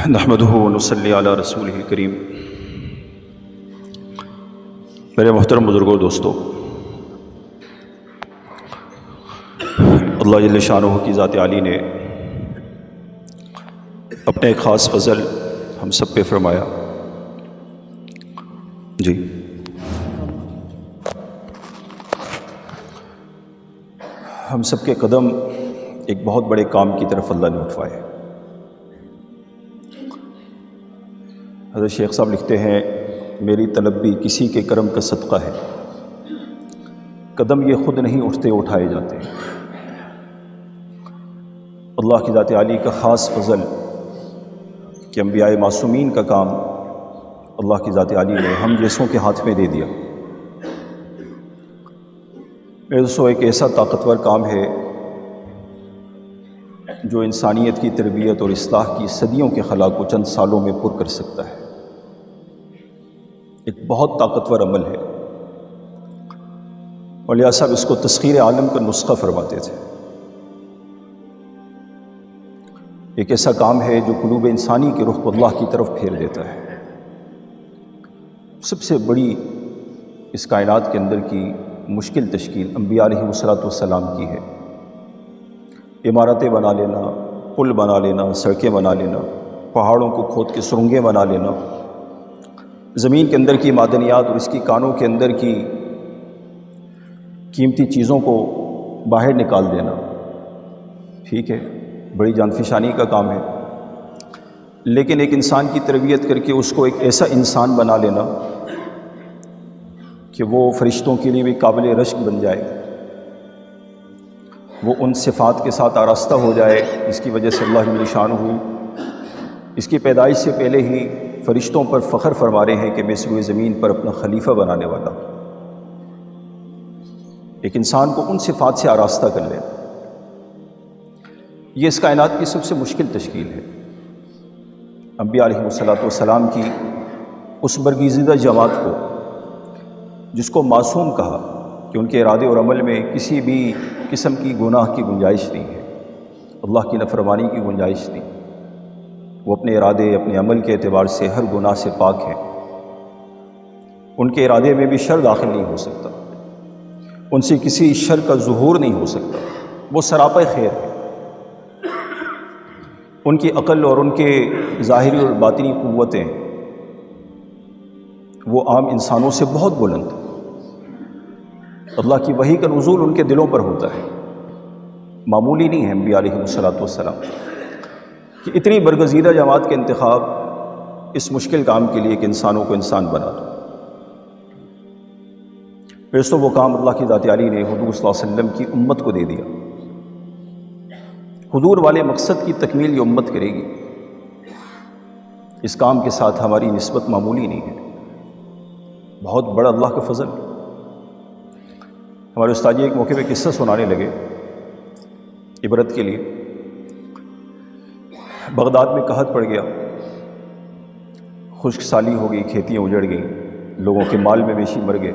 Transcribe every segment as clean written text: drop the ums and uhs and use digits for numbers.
نحمدہ ونصلی علی رسولہ الکریم۔ میرے محترم بزرگوں دوستو، اللہ جل شانہ کی ذات عالی نے اپنے ایک خاص فضل ہم سب پہ فرمایا۔ جی ہم سب کے قدم ایک بہت بڑے کام کی طرف اللہ نے اٹھوائے۔ حضرت شیخ صاحب لکھتے ہیں، میری طلب بھی کسی کے کرم کا صدقہ ہے، قدم یہ خود نہیں اٹھتے اٹھائے جاتے۔ اللہ کی ذات عالی کا خاص فضل کہ انبیاء معصومین کا کام اللہ کی ذات عالی نے ہم جیسوں کے ہاتھ میں دے دیا۔ میرے دوستو، ایک ایسا طاقتور کام ہے جو انسانیت کی تربیت اور اصلاح کی صدیوں کے خلا کو چند سالوں میں پر کر سکتا ہے۔ ایک بہت طاقتور عمل ہے۔ اولیاء صاحب اس کو تسخیر عالم کا نسخہ فرماتے تھے۔ ایک ایسا کام ہے جو قلوب انسانی کے رخ کو اللہ کی طرف پھیر دیتا ہے۔ سب سے بڑی اس کائنات کے اندر کی مشکل تشکیل انبیاء علیہ السلام کی ہے۔ عمارتیں بنا لینا، پل بنا لینا، سڑکیں بنا لینا، پہاڑوں کو کھود کے سرنگیں بنا لینا، زمین کے اندر کی معدنیات اور اس کی کانوں کے اندر کی قیمتی چیزوں کو باہر نکال دینا، ٹھیک ہے، بڑی جان فشانی کا کام ہے۔ لیکن ایک انسان کی تربیت کر کے اس کو ایک ایسا انسان بنا لینا کہ وہ فرشتوں کے لیے بھی قابل رشک بن جائے، وہ ان صفات کے ساتھ آراستہ ہو جائے جس کی وجہ سے اللہ جل شانہ اس کی پیدائش سے پہلے ہی فرشتوں پر فخر فرما رہے ہیں کہ میں سروئے زمین پر اپنا خلیفہ بنانے والا ہوں۔ ایک انسان کو ان صفات سے آراستہ کر لے، یہ اس کائنات کی سب سے مشکل تشکیل ہے۔ انبیاء علیہ السلام کی اس برگزیدہ جماعت کو، جس کو معصوم کہا کہ ان کے ارادے اور عمل میں کسی بھی قسم کی گناہ کی گنجائش نہیں ہے، اللہ کی نافرمانی کی گنجائش نہیں، وہ اپنے ارادے اپنے عمل کے اعتبار سے ہر گناہ سے پاک ہیں، ان کے ارادے میں بھی شر داخل نہیں ہو سکتا، ان سے کسی شر کا ظہور نہیں ہو سکتا، وہ سراپا خیر ہے۔ ان کی عقل اور ان کے ظاہری اور باطنی قوتیں وہ عام انسانوں سے بہت بلند، اللہ کی وحی کا نزول ان کے دلوں پر ہوتا ہے، معمولی نہیں ہے انبیاء علیہ السلام کہ اتنی برگزیدہ جماعت کے انتخاب اس مشکل کام کے لیے کہ انسانوں کو انسان بنا دو۔ پھر تو وہ کام اللہ کی ذات عالی نے حضور صلی اللہ علیہ وسلم کی امت کو دے دیا۔ حضور والے مقصد کی تکمیل یہ امت کرے گی۔ اس کام کے ساتھ ہماری نسبت معمولی نہیں ہے، بہت بڑا اللہ کا فضل۔ ہمارے استاد جی ایک موقع پہ قصہ سنانے لگے عبرت کے لیے۔ بغداد میں قحط پڑ گیا، خشک سالی ہو گئی، کھیتیاں اجڑ گئیں، لوگوں کے مال مویشی مر گئے،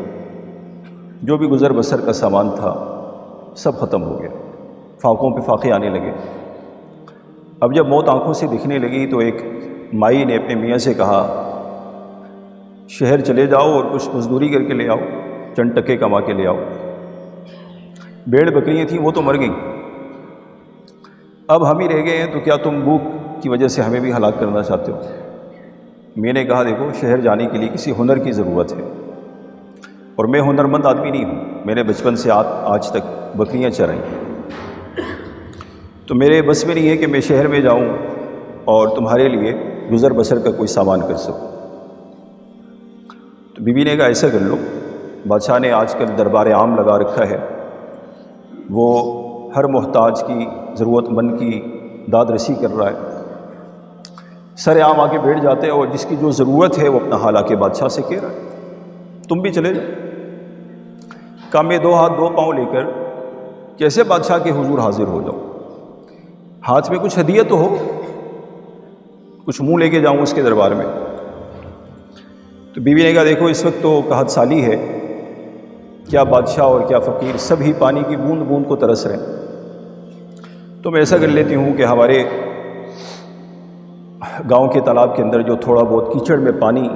جو بھی گزر بسر کا سامان تھا سب ختم ہو گیا، فاقوں پہ فاقے آنے لگے۔ اب جب موت آنکھوں سے دکھنے لگی تو ایک مائی نے اپنے میاں سے کہا، شہر چلے جاؤ اور کچھ مزدوری کر کے لے آؤ، چند ٹکے کما کے لے آؤ۔ بھیڑ بکریاں تھیں وہ تو مر گئیں، اب ہم ہی رہ گئے ہیں، تو کیا تم بھوک کی وجہ سے ہمیں بھی ہلاک کرنا چاہتے ہو؟ میں نے کہا، دیکھو، شہر جانے کے لیے کسی ہنر کی ضرورت ہے، اور میں ہنرمند آدمی نہیں ہوں، میں نے بچپن سے آج تک بکریاں چرائیں، تو میرے بس میں نہیں ہے کہ میں شہر میں جاؤں اور تمہارے لیے گزر بسر کا کوئی سامان کر سکوں۔ تو بی بی نے کہا، ایسا کر لو، بادشاہ نے آج کل دربار عام لگا رکھا ہے، وہ ہر محتاج کی ضرورت مند کی داد رسی کر رہا ہے، سر عام آ کے بیٹھ جاتے ہیں اور جس کی جو ضرورت ہے وہ اپنا حال آ کے بادشاہ سے کہہ رہا ہے، تم بھی چلے جاؤ۔ کہا، میں 2 ہاتھ 2 پاؤں لے کر کیسے بادشاہ کے حضور حاضر ہو جاؤں؟ ہاتھ میں کچھ ہدیہ تو ہو، کچھ منہ لے کے جاؤں اس کے دربار میں۔ تو بیوی نے کہا، دیکھو، اس وقت تو قحط سالی ہے، کیا بادشاہ اور کیا فقیر سب ہی پانی کی بوند بوند کو ترس رہے ہیں، تو میں ایسا کر لیتی ہوں کہ گاؤں کے تالاب کے اندر جو تھوڑا بہت کیچڑ میں پانی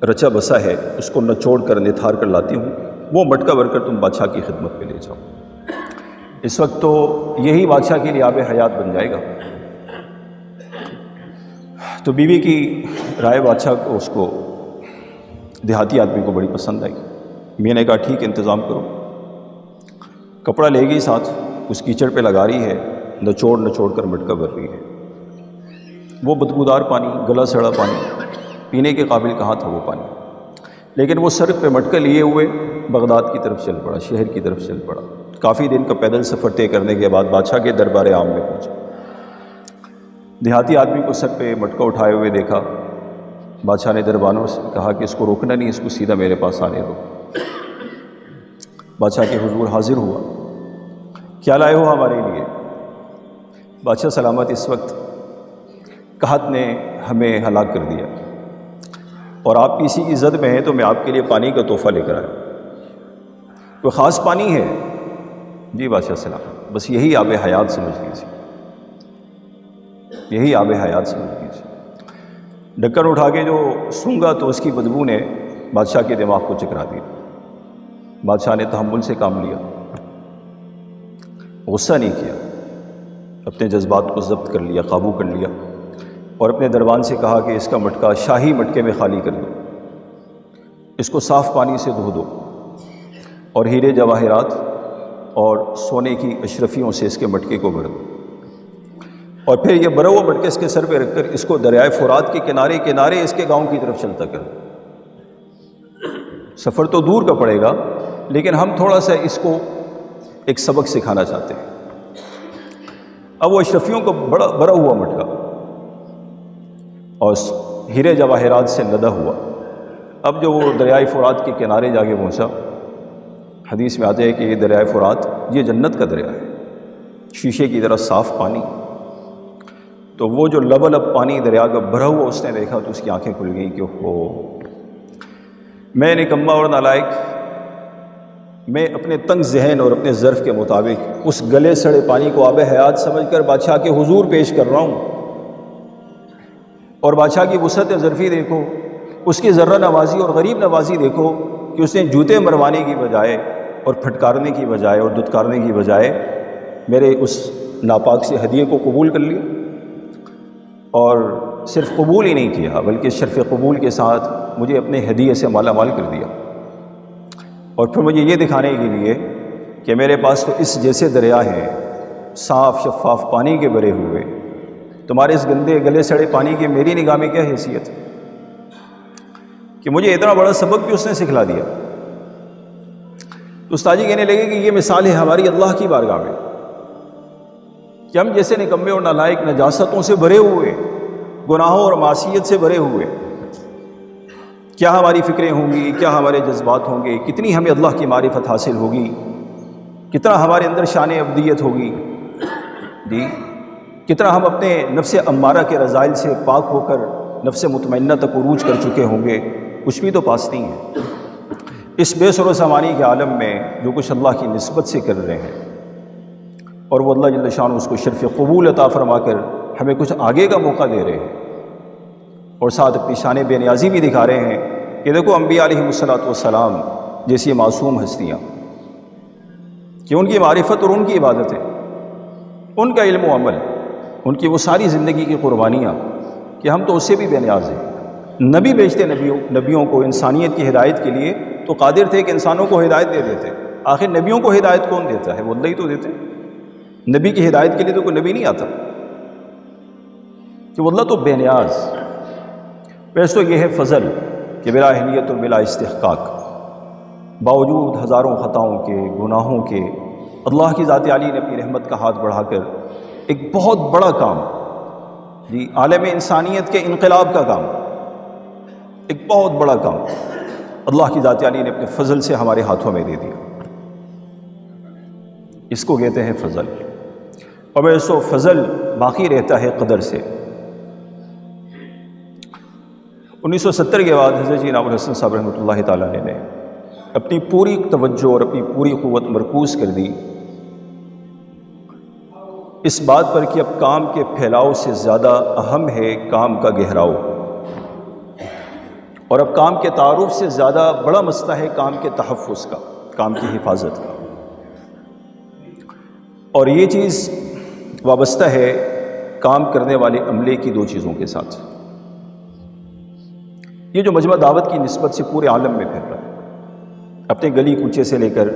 رچا بسا ہے اس کو نچوڑ کر نتھار کر لاتی ہوں، وہ مٹکا بھر کر تم بادشاہ کی خدمت پہ لے جاؤ۔ اس وقت تو یہی بادشاہ کے لیے آب حیات بن جائے گا۔ تو بیوی کی رائے بادشاہ کو، اس کو دیہاتی آدمی کو بڑی پسند آئی۔ میں نے کہا ٹھیک انتظام کرو۔ کپڑا لے گئی ساتھ، اس کیچڑ پہ لگا رہی ہے، نچوڑ کر مٹکا بھر رہی ہے۔ وہ بدبودار پانی، گلا سڑا پانی، پینے کے قابل کہاں تھا وہ پانی، لیکن وہ سر پہ مٹکا لیے ہوئے بغداد کی طرف چل پڑا، شہر کی طرف چل پڑا۔ کافی دن کا پیدل سفر طے کرنے کے بعد بادشاہ کے دربار عام میں پہنچا۔ دیہاتی آدمی کو سر پہ مٹکا اٹھائے ہوئے دیکھا۔ بادشاہ نے دربانوں سے کہا کہ اس کو روکنا نہیں، اس کو سیدھا میرے پاس آنے دو۔ بادشاہ کے حضور حاضر ہوا۔ کیا لائے ہو ہمارے لیے؟ بادشاہ سلامت، اس وقت قحط نے ہمیں ہلاک کر دیا اور آپ کسی کی زد میں ہیں تو میں آپ کے لیے پانی کا تحفہ لے کر آیا۔ کوئی خاص پانی ہے؟ جی بادشاہ سلامت، بس یہی آب حیات سمجھ لیجیے، یہی آب حیات سمجھ لیجیے۔ ڈھکن اٹھا کے جو سونگا تو اس کی بدبو نے بادشاہ کے دماغ کو چکرا دیا۔ بادشاہ نے تحمل سے کام لیا، غصہ نہیں کیا، اپنے جذبات کو ضبط کر لیا، قابو کر لیا، اور اپنے دربان سے کہا کہ اس کا مٹکا شاہی مٹکے میں خالی کر دو، اس کو صاف پانی سے دھو دو اور ہیرے جواہرات اور سونے کی اشرفیوں سے اس کے مٹکے کو بھر دو، اور پھر یہ بھرا ہوا مٹکا اس کے سر پہ رکھ کر اس کو دریائے فرات کے کنارے کنارے اس کے گاؤں کی طرف چلتا کر دو۔ سفر تو دور کا پڑے گا، لیکن ہم تھوڑا سا اس کو ایک سبق سکھانا چاہتے ہیں۔ اب وہ اشرفیوں کو بھرا ہوا مٹکا اور ہیرے جواہرات سے لدا ہوا، اب جو وہ دریائے فرات کے کنارے جا کے پہنچا، حدیث میں آتے ہیں کہ یہ دریائے فرات یہ جنت کا دریا ہے، شیشے کی طرح صاف پانی۔ تو وہ جو لبالب پانی دریا کا بھرا ہوا اس نے دیکھا تو اس کی آنکھیں کھل گئیں کہ ہو، میں نکما اور نالائق، میں اپنے تنگ ذہن اور اپنے ظرف کے مطابق اس گلے سڑے پانی کو آب حیات سمجھ کر بادشاہ کے حضور پیش کر رہا ہوں، اور بادشاہ کی وسعت ظرفی دیکھو، اس کی ذرہ نوازی اور غریب نوازی دیکھو کہ اس نے جوتے مروانے کی بجائے اور پھٹکارنے کی بجائے اور دھتکارنے کی بجائے میرے اس ناپاک سے ہدیے کو قبول کر لیا، اور صرف قبول ہی نہیں کیا بلکہ شرف قبول کے ساتھ مجھے اپنے ہدیے سے مالا مال کر دیا، اور پھر مجھے یہ دکھانے کے لیے کہ میرے پاس تو اس جیسے دریا ہیں صاف شفاف پانی کے بھرے ہوئے، تمہارے اس گندے گلے سڑے پانی کی میری نگاہ میں کیا حیثیت ہے کہ مجھے اتنا بڑا سبق بھی اس نے سکھلا دیا۔ تو استاد جی کہنے لگے کہ یہ مثال ہے ہماری اللہ کی بارگاہ میں کہ ہم جیسے نکمے اور نالائق، نجاستوں سے بھرے ہوئے، گناہوں اور معصیت سے بھرے ہوئے، کیا ہماری فکریں ہوں گی، کیا ہمارے جذبات ہوں گے، کتنی ہمیں اللہ کی معرفت حاصل ہوگی، کتنا ہمارے اندر شان ابدیت ہوگی، جی کتنا ہم اپنے نفس امارہ کے رذائل سے پاک ہو کر نفس مطمئنہ تک عروج کر چکے ہوں گے۔ کچھ بھی تو پاس نہیں ہے اس بے سر و سامانی کے عالم میں، جو کچھ اللہ کی نسبت سے کر رہے ہیں، اور وہ اللہ جل شانہ اس کو شرف قبول عطا فرما کر ہمیں کچھ آگے کا موقع دے رہے ہیں، اور ساتھ اپنی شان بے نیازی بھی دکھا رہے ہیں کہ دیکھو انبیاء علیہ السلام جیسی معصوم ہستیاں، کہ ان کی معرفت اور ان کی عبادتیں، ان کا علم و عمل، ان کی وہ ساری زندگی کی قربانیاں، کہ ہم تو اس سے بھی بے نیاز ہیں۔ نبی بھیجتے نبیوں کو انسانیت کی ہدایت کے لیے، تو قادر تھے کہ انسانوں کو ہدایت دے دیتے، آخر نبیوں کو ہدایت کون دیتا ہے؟ وہ اللہ ہی تو دیتے۔ نبی کی ہدایت کے لیے تو کوئی نبی نہیں آتا، کہ وہ اللہ تو بے نیاز۔ ویسے تو یہ ہے فضل کہ بلا اہلیت اور بلا استحقاق، باوجود ہزاروں خطاؤں کے، گناہوں کے، اللہ کی ذات عالی نے اپنی رحمت کا ہاتھ بڑھا کر ایک بہت بڑا کام، جی عالم انسانیت کے انقلاب کا کام، ایک بہت بڑا کام اللہ کی ذات عالی نے اپنے فضل سے ہمارے ہاتھوں میں دے دیا۔ اس کو کہتے ہیں فضل، اور ویسے فضل باقی رہتا ہے قدر سے۔ 1970 کے بعد حضرت جی انعام الحسن صاحب رحمۃ اللہ تعالیٰ نے اپنی پوری توجہ اور اپنی پوری قوت مرکوز کر دی اس بات پر کہ اب کام کے پھیلاؤ سے زیادہ اہم ہے کام کا گہراؤ، اور اب کام کے تعارف سے زیادہ بڑا مسئلہ ہے کام کے تحفظ کا، کام کی حفاظت کا۔ اور یہ چیز وابستہ ہے کام کرنے والے عملے کی دو چیزوں کے ساتھ۔ یہ جو مجمع دعوت کی نسبت سے پورے عالم میں پھیل رہا ہے، اپنے گلی کوچے سے لے کر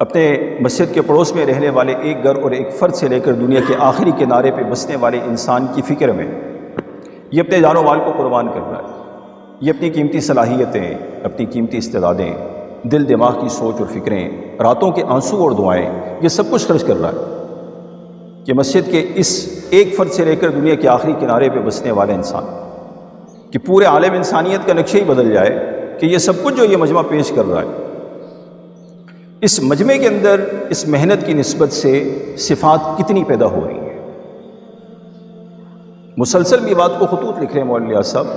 اپنے مسجد کے پڑوس میں رہنے والے ایک گھر اور ایک فرد سے لے کر دنیا کے آخری کنارے پہ بسنے والے انسان کی فکر میں یہ اپنے جان و مال کو قربان کر رہا ہے، یہ اپنی قیمتی صلاحیتیں، اپنی قیمتی استعدادیں، دل دماغ کی سوچ اور فکریں، راتوں کے آنسو اور دعائیں، یہ سب کچھ خرچ کر رہا ہے کہ مسجد کے اس ایک فرد سے لے کر دنیا کے آخری کنارے پہ بسنے والا انسان، کہ پورے عالم انسانیت کا نقشہ ہی بدل جائے کہ یہ سب کچھ جو یہ مجمع پیش کر رہا ہے، اس مجمع کے اندر اس محنت کی نسبت سے صفات کتنی پیدا ہو رہی ہیں۔ مسلسل بھی بات کو خطوط لکھ رہے ہیں مولانا صاحب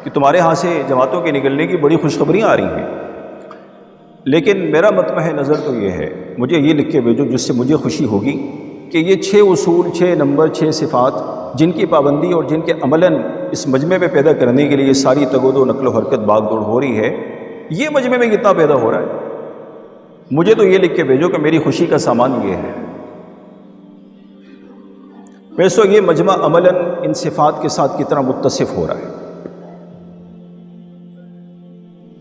کہ تمہارے ہاں سے جماعتوں کے نکلنے کی بڑی خوشخبریاں آ رہی ہیں، لیکن میرا مطمع نظر تو یہ ہے، مجھے یہ لکھ کے بھیجو جس سے مجھے خوشی ہوگی کہ یہ 6 اصول، 6 نمبر، 6 صفات جن کی پابندی اور جن کے عملاً اس مجمع میں پیدا کرنے کے لیے یہ ساری تگود و نقل و حرکت باغ دوڑ ہو رہی ہے، یہ مجمع میں کتنا پیدا ہو رہا ہے، مجھے تو یہ لکھ کے بھیجو کہ میری خوشی کا سامان یہ ہے۔ ویسے یہ مجمع عملاً ان صفات کے ساتھ کتنا متصف ہو رہا ہے۔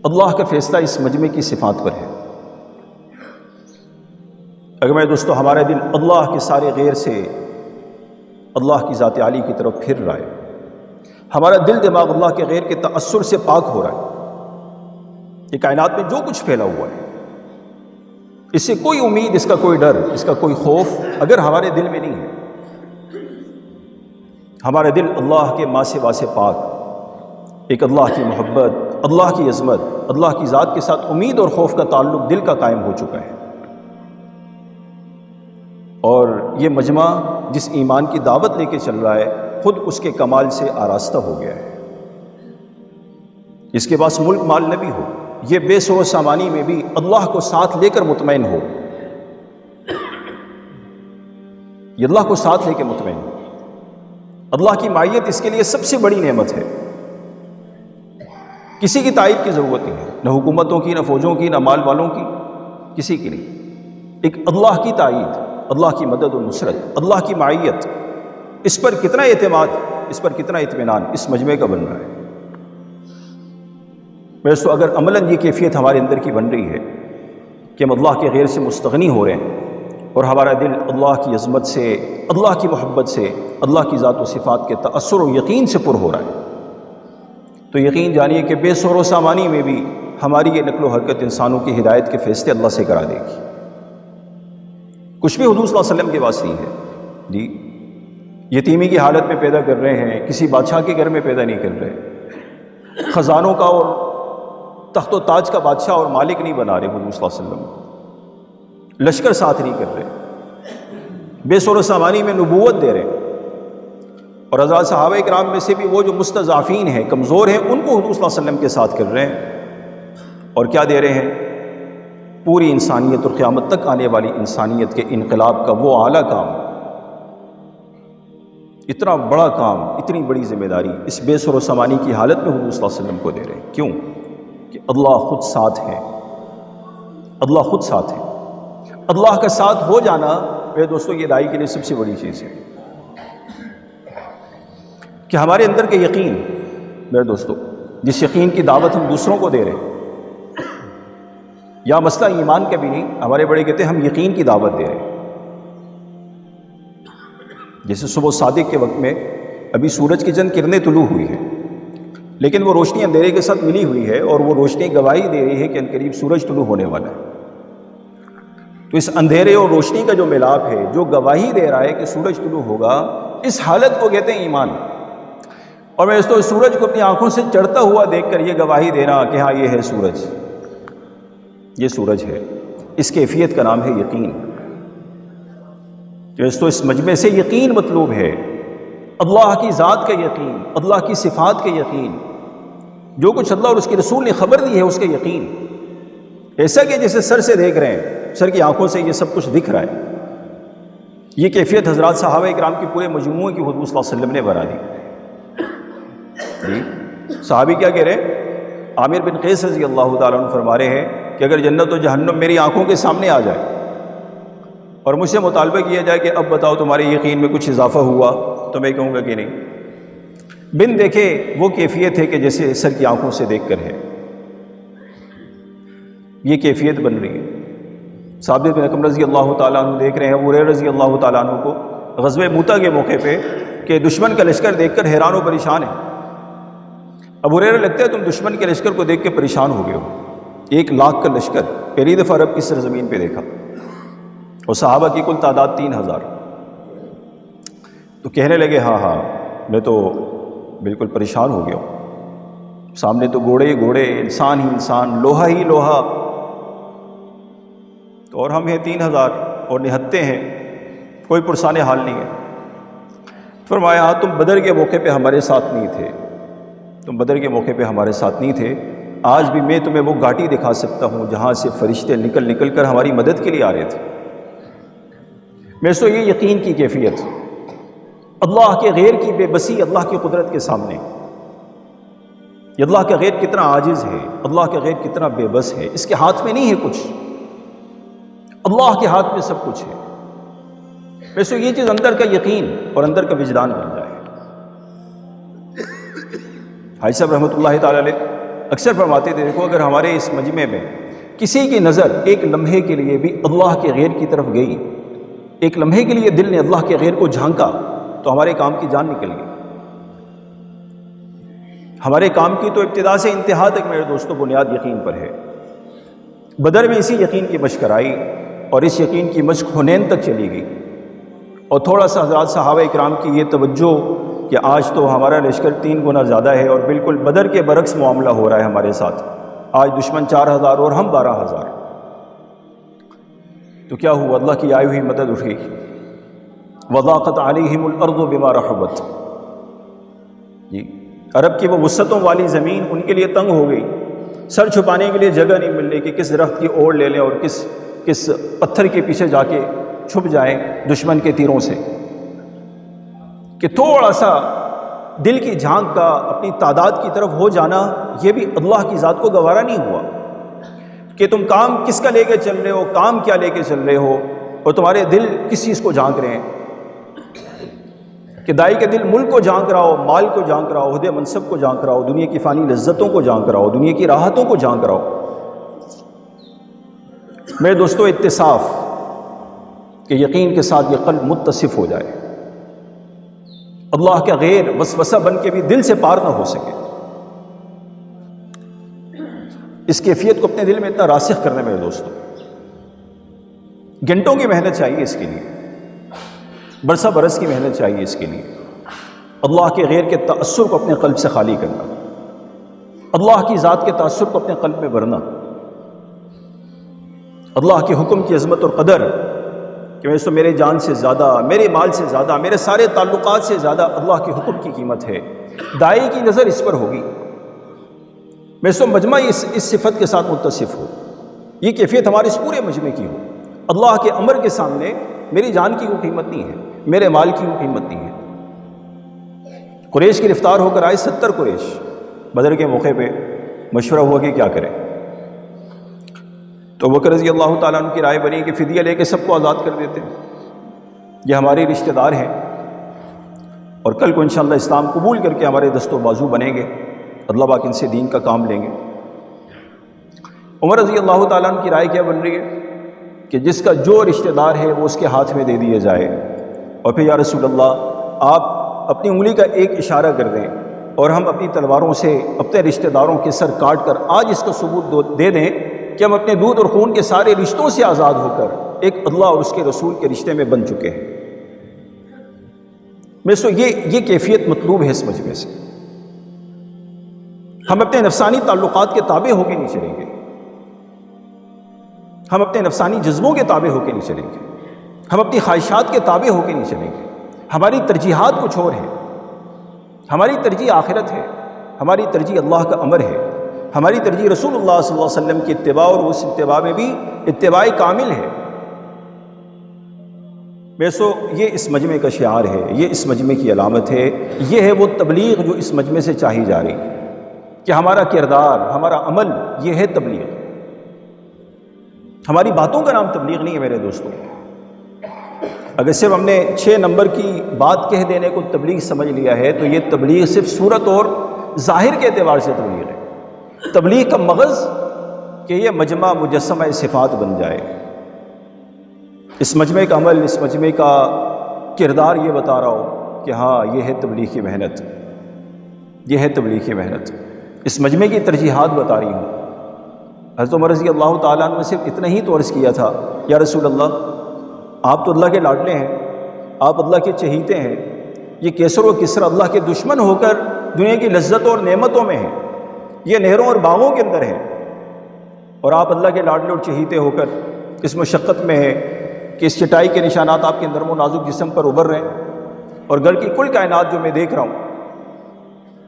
اللہ کا فیصلہ اس مجمع کی صفات پر ہے۔ اگر میں دوستو ہمارا دل اللہ کے سارے غیر سے اللہ کی ذات عالی کی طرف پھر رہا ہے، ہمارا دل دماغ اللہ کے غیر کے تأثر سے پاک ہو رہا ہے، یہ کائنات میں جو کچھ پھیلا ہوا ہے اس سے کوئی امید، اس کا کوئی ڈر، اس کا کوئی خوف اگر ہمارے دل میں نہیں ہے، ہمارا دل اللہ کے ماں سے واسے پاک، ایک اللہ کی محبت، اللہ کی عظمت، اللہ کی ذات کے ساتھ امید اور خوف کا تعلق دل کا قائم ہو چکا ہے، اور یہ مجمع جس ایمان کی دعوت لے کے چل رہا ہے خود اس کے کمال سے آراستہ ہو گیا ہے۔ اس کے پاس ملک مال نہ بھی ہو، یہ بے سو سامانی میں بھی اللہ کو ساتھ لے کر مطمئن ہو، یہ اللہ کو ساتھ لے کے مطمئن ہو۔ اللہ کی معیت اس کے لیے سب سے بڑی نعمت ہے، کسی کی تائید کی ضرورت نہیں ہے، نہ حکومتوں کی، نہ فوجوں کی، نہ مال والوں کی، کسی کی نہیں، ایک اللہ کی تائید، اللہ کی مدد و نصرت، اللہ کی معیت، اس پر کتنا اعتماد، اس پر کتنا اطمینان اس مجمع کا بن رہا ہے۔ ویسے اگر عملاً یہ کیفیت ہمارے اندر کی بن رہی ہے کہ ہم اللہ کے غیر سے مستغنی ہو رہے ہیں اور ہمارا دل اللہ کی عظمت سے، اللہ کی محبت سے، اللہ کی ذات و صفات کے تأثر و یقین سے پر ہو رہا ہے، تو یقین جانیے کہ بے سور و سامانی میں بھی ہماری یہ نقل و حرکت انسانوں کی ہدایت کے فیصلے اللہ سے کرا دے گی۔ کچھ بھی حضور صلی اللہ علیہ وسلم کے پاس نہیں ہے جی، یتیمی کی حالت میں پیدا کر رہے ہیں، کسی بادشاہ کے گھر میں پیدا نہیں کر رہے، خزانوں کا اور تخت و تاج کا بادشاہ اور مالک نہیں بنا رہے حضور صلی اللہ علیہ وسلم، لشکر ساتھ نہیں کر رہے، بے سور و سامانی میں نبوت دے رہے، اور حضرات صحابہ کرام میں سے بھی وہ جو مستضعفین ہیں، کمزور ہیں، ان کو حضور صلی اللہ علیہ وسلم کے ساتھ کر رہے ہیں، اور کیا دے رہے ہیں؟ پوری انسانیت اور قیامت تک آنے والی انسانیت کے انقلاب کا وہ اعلیٰ کام، اتنا بڑا کام، اتنی بڑی ذمہ داری اس بے سر و سامانی کی حالت میں حضور صلی اللہ علیہ وسلم کو دے رہے ہیں۔ کیوں؟ کہ اللہ خود ساتھ ہے، اللہ خود ساتھ ہے۔ اللہ کا ساتھ ہو جانا میرے دوستو یہ داعی کے لیے سب سے بڑی چیز ہے کہ ہمارے اندر کے یقین، میرے دوستو جس یقین کی دعوت ہم دوسروں کو دے رہے ہیں، یا مسئلہ ایمان کا بھی نہیں، ہمارے بڑے کہتے ہیں ہم یقین کی دعوت دے رہے ہیں۔ جیسے صبح صادق کے وقت میں ابھی سورج کی چند کرنیں طلوع ہوئی ہیں، لیکن وہ روشنی اندھیرے کے ساتھ ملی ہوئی ہے، اور وہ روشنی گواہی دے رہی ہے کہ عنقریب سورج طلوع ہونے والا ہے۔ تو اس اندھیرے اور روشنی کا جو ملاپ ہے، جو گواہی دے رہا ہے کہ سورج طلوع ہوگا، اس حالت کو کہتے ہیں ایمان۔ اور میں اس تو سورج کو اپنی آنکھوں سے چڑھتا ہوا دیکھ کر یہ گواہی دینا کہ ہاں یہ ہے سورج، یہ سورج ہے، اس کیفیت کا نام ہے یقین۔ تو اس مجمع سے یقین مطلوب ہے، اللہ کی ذات کا یقین، اللہ کی صفات کا یقین، جو کچھ اللہ اور اس کے رسول نے خبر دی ہے اس کا یقین، ایسا کہ جیسے سر سے دیکھ رہے ہیں، سر کی آنکھوں سے یہ سب کچھ دکھ رہا ہے، یہ کیفیت حضرات صحابہ اکرام کی پورے مجموعے کی حضور صلی اللہ علیہ وسلم نے بنا دی. صحابی کیا کہہ رہے ہیں؟ عامر بن قیس رضی اللہ تعالیٰ عنہ فرما رہے ہیں کہ اگر جنت و جہنم میری آنکھوں کے سامنے آ جائے اور مجھ سے مطالبہ کیا جائے کہ اب بتاؤ تمہارے یقین میں کچھ اضافہ ہوا، تو میں کہوں گا کہ نہیں. بن دیکھے وہ کیفیت ہے کہ جیسے سر کی آنکھوں سے دیکھ کر ہے. یہ کیفیت بن رہی ہے. ثابت بن اکرم رضی اللہ تعالیٰ عنہ دیکھ رہے ہیں ابو ہریرہ رضی اللہ تعالیٰ عنہ کو غزوہ موتا کے موقع پہ کہ دشمن کا لشکر دیکھ کر حیران و پریشان ہے. ابو ہریرہ لگتا ہے تم دشمن کے لشکر کو دیکھ کے پریشان ہو گئے ہو. 1,00,000 کا لشکر پہلی دفعہ عرب کی سرزمین پہ دیکھا اور صحابہ کی کل تعداد 3,000. تو کہنے لگے ہاں میں تو بالکل پریشان ہو گیا ہوں. سامنے تو گھوڑے ہی گھوڑے، انسان ہی انسان، لوہا ہی لوہا، تو اور ہم ہیں 3,000 اور نہتے ہیں، کوئی پرسان حال نہیں ہے. فرمایا ہاں تم بدر کے موقع پہ ہمارے ساتھ نہیں تھے، تم بدر کے موقع پہ ہمارے ساتھ نہیں تھے. آج بھی میں تمہیں وہ گھاٹی دکھا سکتا ہوں جہاں سے فرشتے نکل کر ہماری مدد کے لیے آ رہے تھے. میں سو یہ یقین کی کیفیت، اللہ کے غیر کی بے بسی اللہ کی قدرت کے سامنے. یہ اللہ کا غیر کتنا عاجز ہے، اللہ کا غیر کتنا بے بس ہے. اس کے ہاتھ میں نہیں ہے کچھ، اللہ کے ہاتھ میں سب کچھ ہے. ویسے یہ چیز اندر کا یقین اور اندر کا وجدان بن جائے. حاجی صاحب رحمۃ اللہ تعالی علیہ اکثر فرماتے تھے دیکھو اگر ہمارے اس مجمع میں کسی کی نظر ایک لمحے کے لیے بھی اللہ کے غیر کی طرف گئی، ایک لمحے کے لیے دل نے اللہ کے غیر کو جھانکا، تو ہمارے کام کی جان نکل گئی. ہمارے کام کی تو ابتدا سے انتہا تک میرے دوستوں بنیاد یقین پر ہے. بدر میں اسی یقین کی مشق کرائی اور اس یقین کی مشق حنین تک چلی گئی. اور تھوڑا سا حضرات صحابہ اکرام کی یہ توجہ کہ آج تو ہمارا لشکر 3 گنا زیادہ ہے اور بالکل بدر کے برعکس معاملہ ہو رہا ہے ہمارے ساتھ. آج دشمن 4,000 اور ہم 12,000. تو کیا ہوا؟ اللہ کی آئی ہوئی مدد اٹھ گئی. وضاقت علیہم الارض بما رحبت. جی عرب کی وہ وسعتوں والی زمین ان کے لیے تنگ ہو گئی. سر چھپانے کے لیے جگہ نہیں مل رہی کہ کس درخت کی اوڑ لے لیں اور کس پتھر کے پیچھے جا کے چھپ جائیں دشمن کے تیروں سے. کہ تھوڑا سا دل کی جھانک کا اپنی تعداد کی طرف ہو جانا یہ بھی اللہ کی ذات کو گوارا نہیں ہوا. کہ تم کام کس کا لے کے چل رہے ہو، کام کیا لے کے چل رہے ہو، اور تمہارے دل کس چیز کو جھانک رہے ہیں. کہ دائی کے دل ملک کو جھانک رہا ہو، مال کو جھانک رہا ہو، عہدے منصب کو جھانک رہا ہو، دنیا کی فانی لذتوں کو جھانک رہا ہو، دنیا کی راحتوں کو جھانک رہا ہو. میرے دوستو اتصاف کہ یقین کے ساتھ یہ قلب متصف ہو جائے، اللہ کا غیر وسوسہ بن کے بھی دل سے پار نہ ہو سکے. اس کیفیت کو اپنے دل میں اتنا راسخ کرنے میرے دوستو گھنٹوں کی محنت چاہیے، اس کے لیے برسہ برس کی محنت چاہیے. اس کے لیے اللہ کے غیر کے تأثر کو اپنے قلب سے خالی کرنا، اللہ کی ذات کے تأثر کو اپنے قلب میں بھرنا، اللہ کے حکم کی عظمت اور قدر کہ میں میرے جان سے زیادہ، میرے مال سے زیادہ، میرے سارے تعلقات سے زیادہ اللہ کے حکم کی قیمت ہے. دائی کی نظر اس پر ہوگی. میں مجمع اس صفت کے ساتھ متصف ہو، یہ کیفیت ہمارے اس پورے مجمع کی ہو. اللہ کے امر کے سامنے میری جان کی کوئی قیمت نہیں ہے، میرے مال کی کوئی قیمت نہیں ہے. قریش گرفتار ہو کر آئے 70 قریش. بدر کے موقع پہ مشورہ ہوا کہ کیا کریں. تو بکر رضی اللہ تعالیٰ عنہ کی رائے بنی کہ فدیہ لے کے سب کو آزاد کر دیتے ہیں، یہ ہمارے رشتہ دار ہیں اور کل کو انشاءاللہ اسلام قبول کر کے ہمارے دست و بازو بنیں گے، اللہ پاک ان سے دین کا کام لیں گے. عمر رضی اللہ تعالیٰ عنہ کی رائے کیا بن رہی ہے کہ جس کا جو رشتہ دار ہے وہ اس کے ہاتھ میں دے دیا جائے. اور پھر یا رسول اللہ آپ اپنی انگلی کا ایک اشارہ کر دیں اور ہم اپنی تلواروں سے اپنے رشتہ داروں کے سر کاٹ کر آج اس کا ثبوت دے دیں کہ ہم اپنے دودھ اور خون کے سارے رشتوں سے آزاد ہو کر ایک اللہ اور اس کے رسول کے رشتے میں بن چکے ہیں. میں سو یہ کیفیت مطلوب ہے اس مجمع سے. ہم اپنے نفسانی تعلقات کے تابع ہو کے نہیں چلیں گے، ہم اپنے نفسانی جذبوں کے تابع ہو کے نہیں چلیں گے، ہم اپنی خواہشات کے تابع ہو کے نہیں چلیں گے. ہماری ترجیحات کچھ اور ہیں. ہماری ترجیح آخرت ہے، ہماری ترجیح اللہ کا امر ہے، ہماری ترجیح رسول اللہ صلی اللہ علیہ وسلم کی اتباع اور اس اتباع میں بھی اتباع کامل ہے. بیسو یہ اس مجمع کا شعار ہے، یہ اس مجمع کی علامت ہے، یہ ہے وہ تبلیغ جو اس مجمع سے چاہی جا رہی کہ ہمارا کردار، ہمارا عمل یہ ہے تبلیغ۔ ہماری باتوں کا نام تبلیغ نہیں ہے میرے دوستوں۔ اگر صرف ہم نے 6 نمبر کی بات کہہ دینے کو تبلیغ سمجھ لیا ہے تو یہ تبلیغ صرف صورت اور ظاہر کے اعتبار سے تبلیغ ہے۔ تبلیغ کا مغز کہ یہ مجمع مجسمہ صفات بن جائے، اس مجمع کا عمل، اس مجمع کا کردار یہ بتا رہا ہو کہ ہاں یہ ہے تبلیغ کی محنت، یہ ہے تبلیغ کی محنت، اس مجمع کی ترجیحات بتا رہی ہوں۔ حضرت عمر رضی اللہ تعالیٰ عنہ نے صرف اتنا ہی تو عرض کیا تھا، یا رسول اللہ آپ تو اللہ کے لاڈلے ہیں، آپ اللہ کے چہیتے ہیں، یہ کیسر و کسرا اللہ کے دشمن ہو کر دنیا کی لذتوں اور نعمتوں میں ہیں، یہ نہروں اور باغوں کے اندر ہیں، اور آپ اللہ کے لاڈلے اور چہیتے ہو کر اس مشقت میں ہیں کہ اس چٹائی کے نشانات آپ کے نرم و نازک جسم پر ابھر رہے ہیں، اور گھر کی کل کائنات جو میں دیکھ رہا ہوں،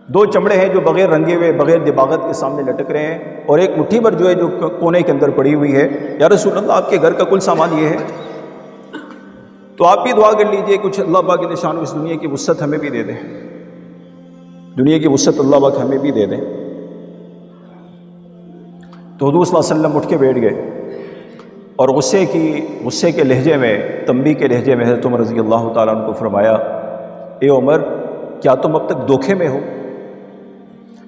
2 چمڑے ہیں جو بغیر رنگے ہوئے، بغیر دباغت کے سامنے لٹک رہے ہیں، اور ایک مٹھی بھر جو ہے جو کونے کے اندر پڑی ہوئی ہے۔ یا رسول اللہ آپ کے گھر کا کل سامان یہ ہے، تو آپ بھی دعا کر لیجئے کچھ اللہ پاک کے نشان اس دنیا کی وسعت ہمیں بھی دے دیں، دنیا کی وسعت اللہ پاک ہمیں بھی دے دیں۔ تو حضور صلی اللہ علیہ وسلم اٹھ کے بیٹھ گئے، اور غصے کے لہجے میں، تنبیہ کے لہجے میں حضرت عمر رضی اللہ تعالیٰ عنہ کو فرمایا، اے عمر کیا تم اب تک دھوکے میں ہو؟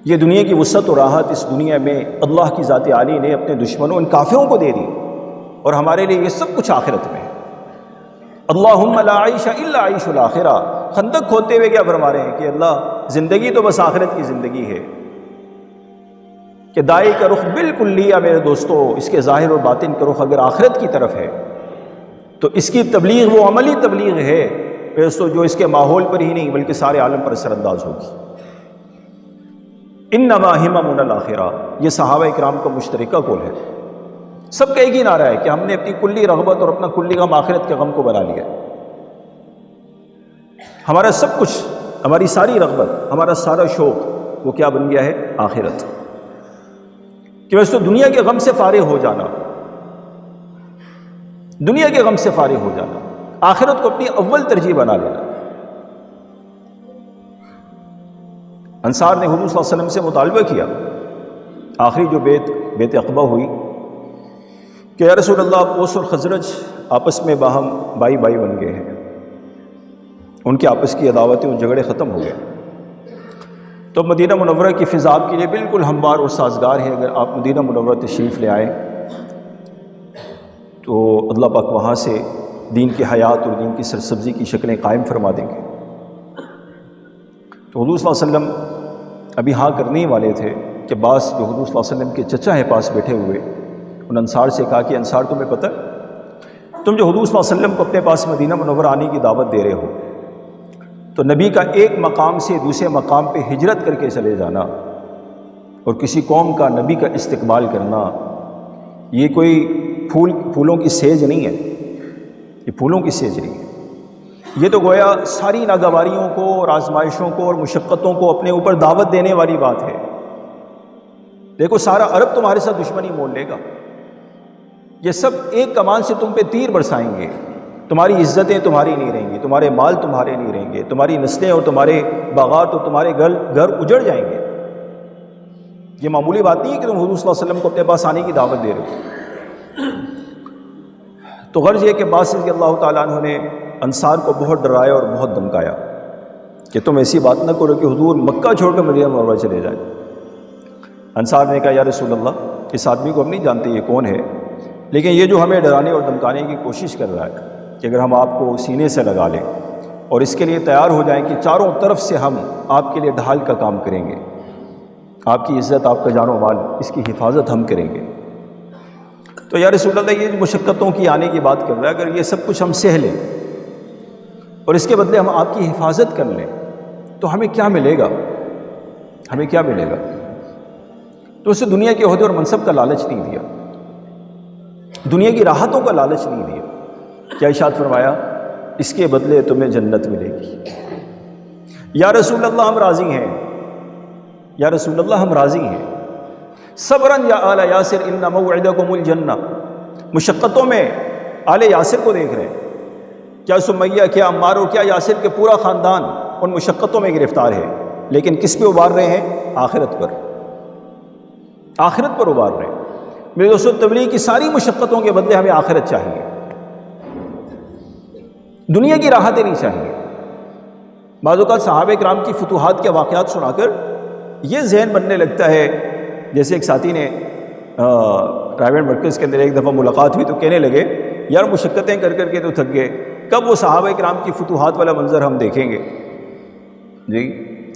یہ دنیا کی وسعت و راحت اس دنیا میں اللہ کی ذات عالی نے اپنے دشمنوں، ان کافروں کو دے دی، اور ہمارے لیے یہ سب کچھ آخرت میں ہے۔ اللہم لا عیش الا عیش الاخرہ، خندق کھودتے ہوئے کیا فرما رہے ہیں کہ اللہ زندگی تو بس آخرت کی زندگی ہے، کہ دائی کا رخ بالکل لیا میرے دوستو، اس کے ظاہر اور باطن کا رخ اگر آخرت کی طرف ہے تو اس کی تبلیغ وہ عملی تبلیغ ہے دوستو جو اس کے ماحول پر ہی نہیں بلکہ سارے عالم پر اثر انداز ہوگی۔ انما ہممنا الاخرہ، یہ صحابہ اکرام کا مشترکہ قول ہے، سب کا ایک ہی نعرہ ہے کہ ہم نے اپنی کلی رغبت اور اپنا کلی غم آخرت کے غم کو بنا لیا، ہمارا سب کچھ، ہماری ساری رغبت، ہمارا سارا شوق وہ کیا بن گیا ہے؟ آخرت، کہ ویسے تو دنیا کے غم سے فارغ ہو جانا، دنیا کے غم سے فارغ ہو جانا، آخرت کو اپنی اول ترجیح بنا لینا۔ انصار نے حضور صلی اللہ علیہ وسلم سے مطالبہ کیا، آخری جو بیت عقبہ ہوئی، کہ یا رسول اللہ اوس اور خزرج آپس میں باہم بائی بن گئے ہیں، ان کے آپس کی عداوتیں اور جھگڑے ختم ہو گئے، تو مدینہ منورہ کی فضا آپ کے لیے بالکل ہموار اور سازگار ہے، اگر آپ مدینہ منورہ تشریف لے آئیں تو اللہ پاک وہاں سے دین کی حیات اور دین کی سرسبزی کی شکلیں قائم فرما دیں گے۔ تو حضور صلی اللہ علیہ وسلم ابھی ہاں کرنے ہی والے تھے کہ بعض جو حضور صلی اللہ علیہ وسلم کے چچا ہیں پاس بیٹھے ہوئے، ان انصار سے کہا کہ انصار تمہیں پتہ ہے تم جو حضور صلی اللہ علیہ وسلم کو اپنے پاس مدینہ منورہ آنے کی دعوت دے رہے ہو، تو نبی کا ایک مقام سے دوسرے مقام پہ ہجرت کر کے چلے جانا اور کسی قوم کا نبی کا استقبال کرنا، یہ کوئی پھولوں کی سیج نہیں ہے، یہ پھولوں کی سیج نہیں ہے، یہ تو گویا ساری ناگواریوں کو اور آزمائشوں کو اور مشقتوں کو اپنے اوپر دعوت دینے والی بات ہے۔ دیکھو سارا عرب تمہارے ساتھ دشمنی مول لے گا، یہ سب ایک کمان سے تم پہ تیر برسائیں گے، تمہاری عزتیں تمہاری نہیں رہیں گی، تمہارے مال تمہارے نہیں رہیں گے، تمہاری نسلیں اور تمہارے باغات اور تمہارے گھر اجڑ جائیں گے۔ یہ معمولی بات نہیں ہے کہ تم حضور صلی اللہ علیہ وسلم کو اپنے پاس آنے کی دعوت دے رہے ہو۔ تو غرض یہ کہ باس رضی اللہ تعالیٰ عنہ نے انصار کو بہت ڈرایا اور بہت دھمکایا کہ تم ایسی بات نہ کرو کہ حضور مکہ چھوڑ کر مدینہ منورہ چلے جائیں۔ انصار نے کہا یا رسول اللہ اس آدمی کو ہم نہیں جانتے یہ کون ہے، لیکن یہ جو ہمیں ڈرانے اور دھمکانے کی کوشش کر رہا ہے کہ اگر ہم آپ کو سینے سے لگا لیں اور اس کے لیے تیار ہو جائیں کہ چاروں طرف سے ہم آپ کے لیے ڈھال کا کام کریں گے، آپ کی عزت، آپ کا جان و مال، اس کی حفاظت ہم کریں گے، تو یا رسول اللہ یہ مشقتوں کی آنے کی بات کر رہا ہے، اگر یہ سب کچھ ہم سہ لیں اور اس کے بدلے ہم آپ کی حفاظت کر لیں تو ہمیں کیا ملے گا؟ ہمیں کیا ملے گا؟ تو اسے دنیا کے عہدے اور منصب کا لالچ نہیں دیا، دنیا کی راحتوں کا لالچ نہیں دیا، کیا ارشاد فرمایا؟ اس کے بدلے تمہیں جنت ملے گی۔ یا رسول اللہ ہم راضی ہیں، یا رسول اللہ ہم راضی ہیں، صبراً یا آل یاسر ان موعدکم الجنہ، مشقتوں میں آل یاسر کو دیکھ رہے ہیں کیا سمیہ، کیا عمار اور کیا یاسر کے پورا خاندان ان مشقتوں میں گرفتار ہے، لیکن کس پہ ابھار رہے ہیں؟ آخرت پر، آخرت پر ابھار رہے ہیں۔ میرے دوستو، تبلیغ کی ساری مشقتوں کے بدلے ہمیں آخرت چاہیے، دنیا کی راحتیں نہیں چاہیے۔ بعض اوقات صحابہ کرام کی فتوحات کے واقعات سنا کر یہ ذہن بننے لگتا ہے، جیسے ایک ساتھی نے پرائیویٹ مرکز کے اندر ایک دفعہ ملاقات ہوئی تو کہنے لگے یار مشقتیں کر کر کے تو تھک گئے، کب وہ صحابہ کرام کی فتوحات والا منظر ہم دیکھیں گے؟ جی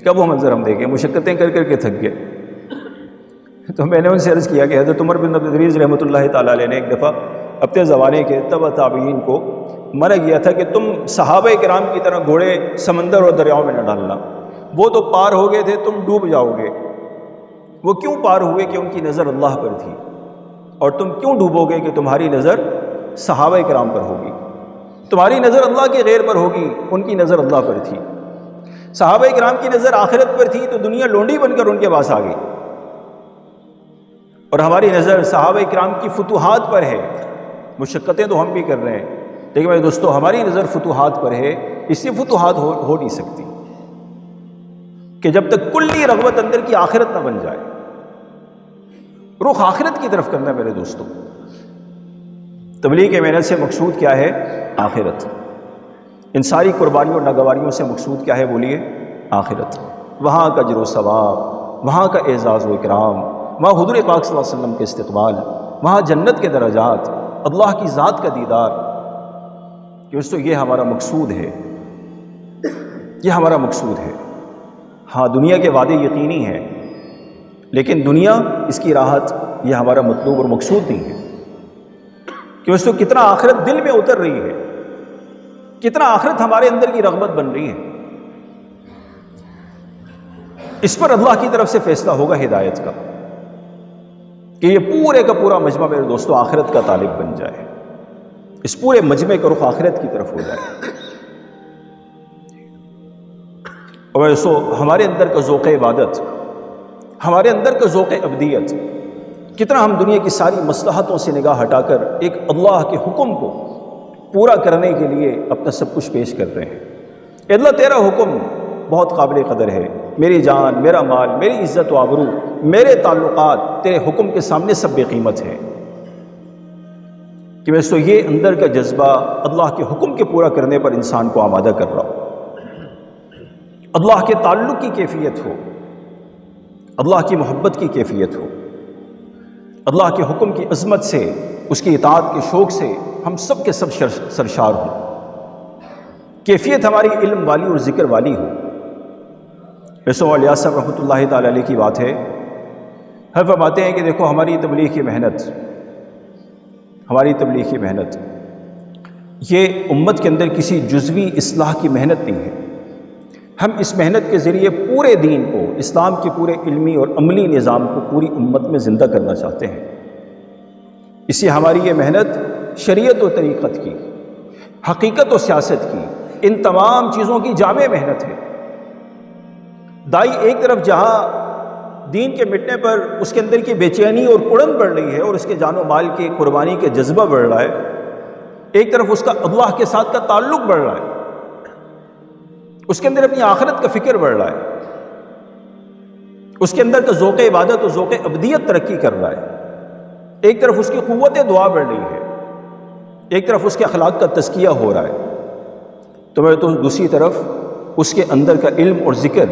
کب وہ منظر ہم دیکھیں؟ مشقتیں کر کر کے تھک گئے۔ تو میں نے ان سے عرض کیا کہ حضرت عمر بن عبد العزیز رحمۃ اللہ تعالیٰ علیہ نے ایک دفعہ اپنے زمانے کے تبع تابعین کو منع کیا تھا کہ تم صحابہ کرام کی طرح گھوڑے سمندر اور دریاؤں میں نہ ڈالنا، وہ تو پار ہو گئے تھے، تم ڈوب جاؤ گے۔ وہ کیوں پار ہوئے؟ کہ ان کی نظر اللہ پر تھی، اور تم کیوں ڈوبو گے؟ کہ تمہاری نظر صحابہ کرام پر ہوگی، تمہاری نظر اللہ کے غیر پر ہوگی، ان کی نظر اللہ پر تھی۔ صحابہ کرام کی نظر آخرت پر تھی تو دنیا لونڈی بن کر ان کے پاس آ گئی، اور ہماری نظر صحابہ کرام کی فتوحات پر ہے۔ مشقتیں تو ہم بھی کر رہے ہیں، لیکن میرے دوستو ہماری نظر فتوحات پر ہے، اس سے فتوحات ہو نہیں سکتی کہ جب تک کلی رغبت اندر کی آخرت نہ بن جائے۔ رخ آخرت کی طرف کرنا میرے دوستو۔ تبلیغ کے محنت سے مقصود کیا ہے؟ آخرت۔ ان ساری قربانیوں اور ناگواریوں سے مقصود کیا ہے؟ بولیے، آخرت۔ وہاں کا اجر و ثواب، وہاں کا اعزاز و اکرام، وہاں حضور پاک صلی اللہ علیہ وسلم کے استقبال، وہاں جنت کے درجات، اللہ کی ذات کا دیدار۔ کہ دوستو یہ ہمارا مقصود ہے، یہ ہمارا مقصود ہے۔ ہاں دنیا کے وعدے یقینی ہیں، لیکن دنیا، اس کی راحت، یہ ہمارا مطلوب اور مقصود نہیں ہے۔ کہ دوستو کتنا آخرت دل میں اتر رہی ہے، کتنا آخرت ہمارے اندر کی رغبت بن رہی ہے، اس پر اللہ کی طرف سے فیصلہ ہوگا ہدایت کا، کہ یہ پورے کا پورا مجمع میرے دوستو آخرت کا طالب بن جائے، اس پورے مجمع کا رخ آخرت کی طرف ہو جائے۔ اور دوستو ہمارے اندر کا ذوق عبادت، ہمارے اندر کا ذوق ابدیت، کتنا ہم دنیا کی ساری مصلحتوں سے نگاہ ہٹا کر ایک اللہ کے حکم کو پورا کرنے کے لیے اپنا سب کچھ پیش کر رہے ہیں۔ اے اللہ تیرا حکم بہت قابل قدر ہے، میری جان، میرا مال، میری عزت و آبرو، میرے تعلقات تیرے حکم کے سامنے سب بے قیمت ہیں۔ کہ میں یہ اندر کا جذبہ اللہ کے حکم کے پورا کرنے پر انسان کو آمادہ کر رہا ہو، اللہ کے تعلق کی کیفیت ہو، اللہ کی محبت کی کیفیت ہو، اللہ کے حکم کی عظمت سے، اس کی اطاعت کے شوق سے ہم سب کے سب سرشار ہوں، کیفیت ہماری علم والی اور ذکر والی ہو۔ علیہ صاحب رحمۃ اللہ تعالی علیہ کی بات ہے، ہم فرماتے ہیں کہ دیکھو ہماری تبلیغ کی محنت، ہماری تبلیغ کی محنت یہ امت کے اندر کسی جزوی اصلاح کی محنت نہیں ہے، ہم اس محنت کے ذریعے پورے دین کو، اسلام کے پورے علمی اور عملی نظام کو پوری امت میں زندہ کرنا چاہتے ہیں۔ اس سے ہماری یہ محنت شریعت و طریقت کی، حقیقت و سیاست کی، ان تمام چیزوں کی جامع محنت ہے۔ دائی ایک طرف جہاں دین کے مٹنے پر اس کے اندر کی بے چینی اور اڑن بڑھ رہی ہے اور اس کے جان و مال کی قربانی کے جذبہ بڑھ رہا ہے، ایک طرف اس کا اللہ کے ساتھ کا تعلق بڑھ رہا ہے، اس کے اندر اپنی آخرت کا فکر بڑھ رہا ہے، اس کے اندر کا ذوق عبادت اور ذوق ابدیت ترقی کر رہا ہے، ایک طرف اس کی قوت دعا بڑھ رہی ہے، ایک طرف اس کے اخلاق کا تزکیہ ہو رہا ہے، تو دوسری طرف اس کے اندر کا علم اور ذکر،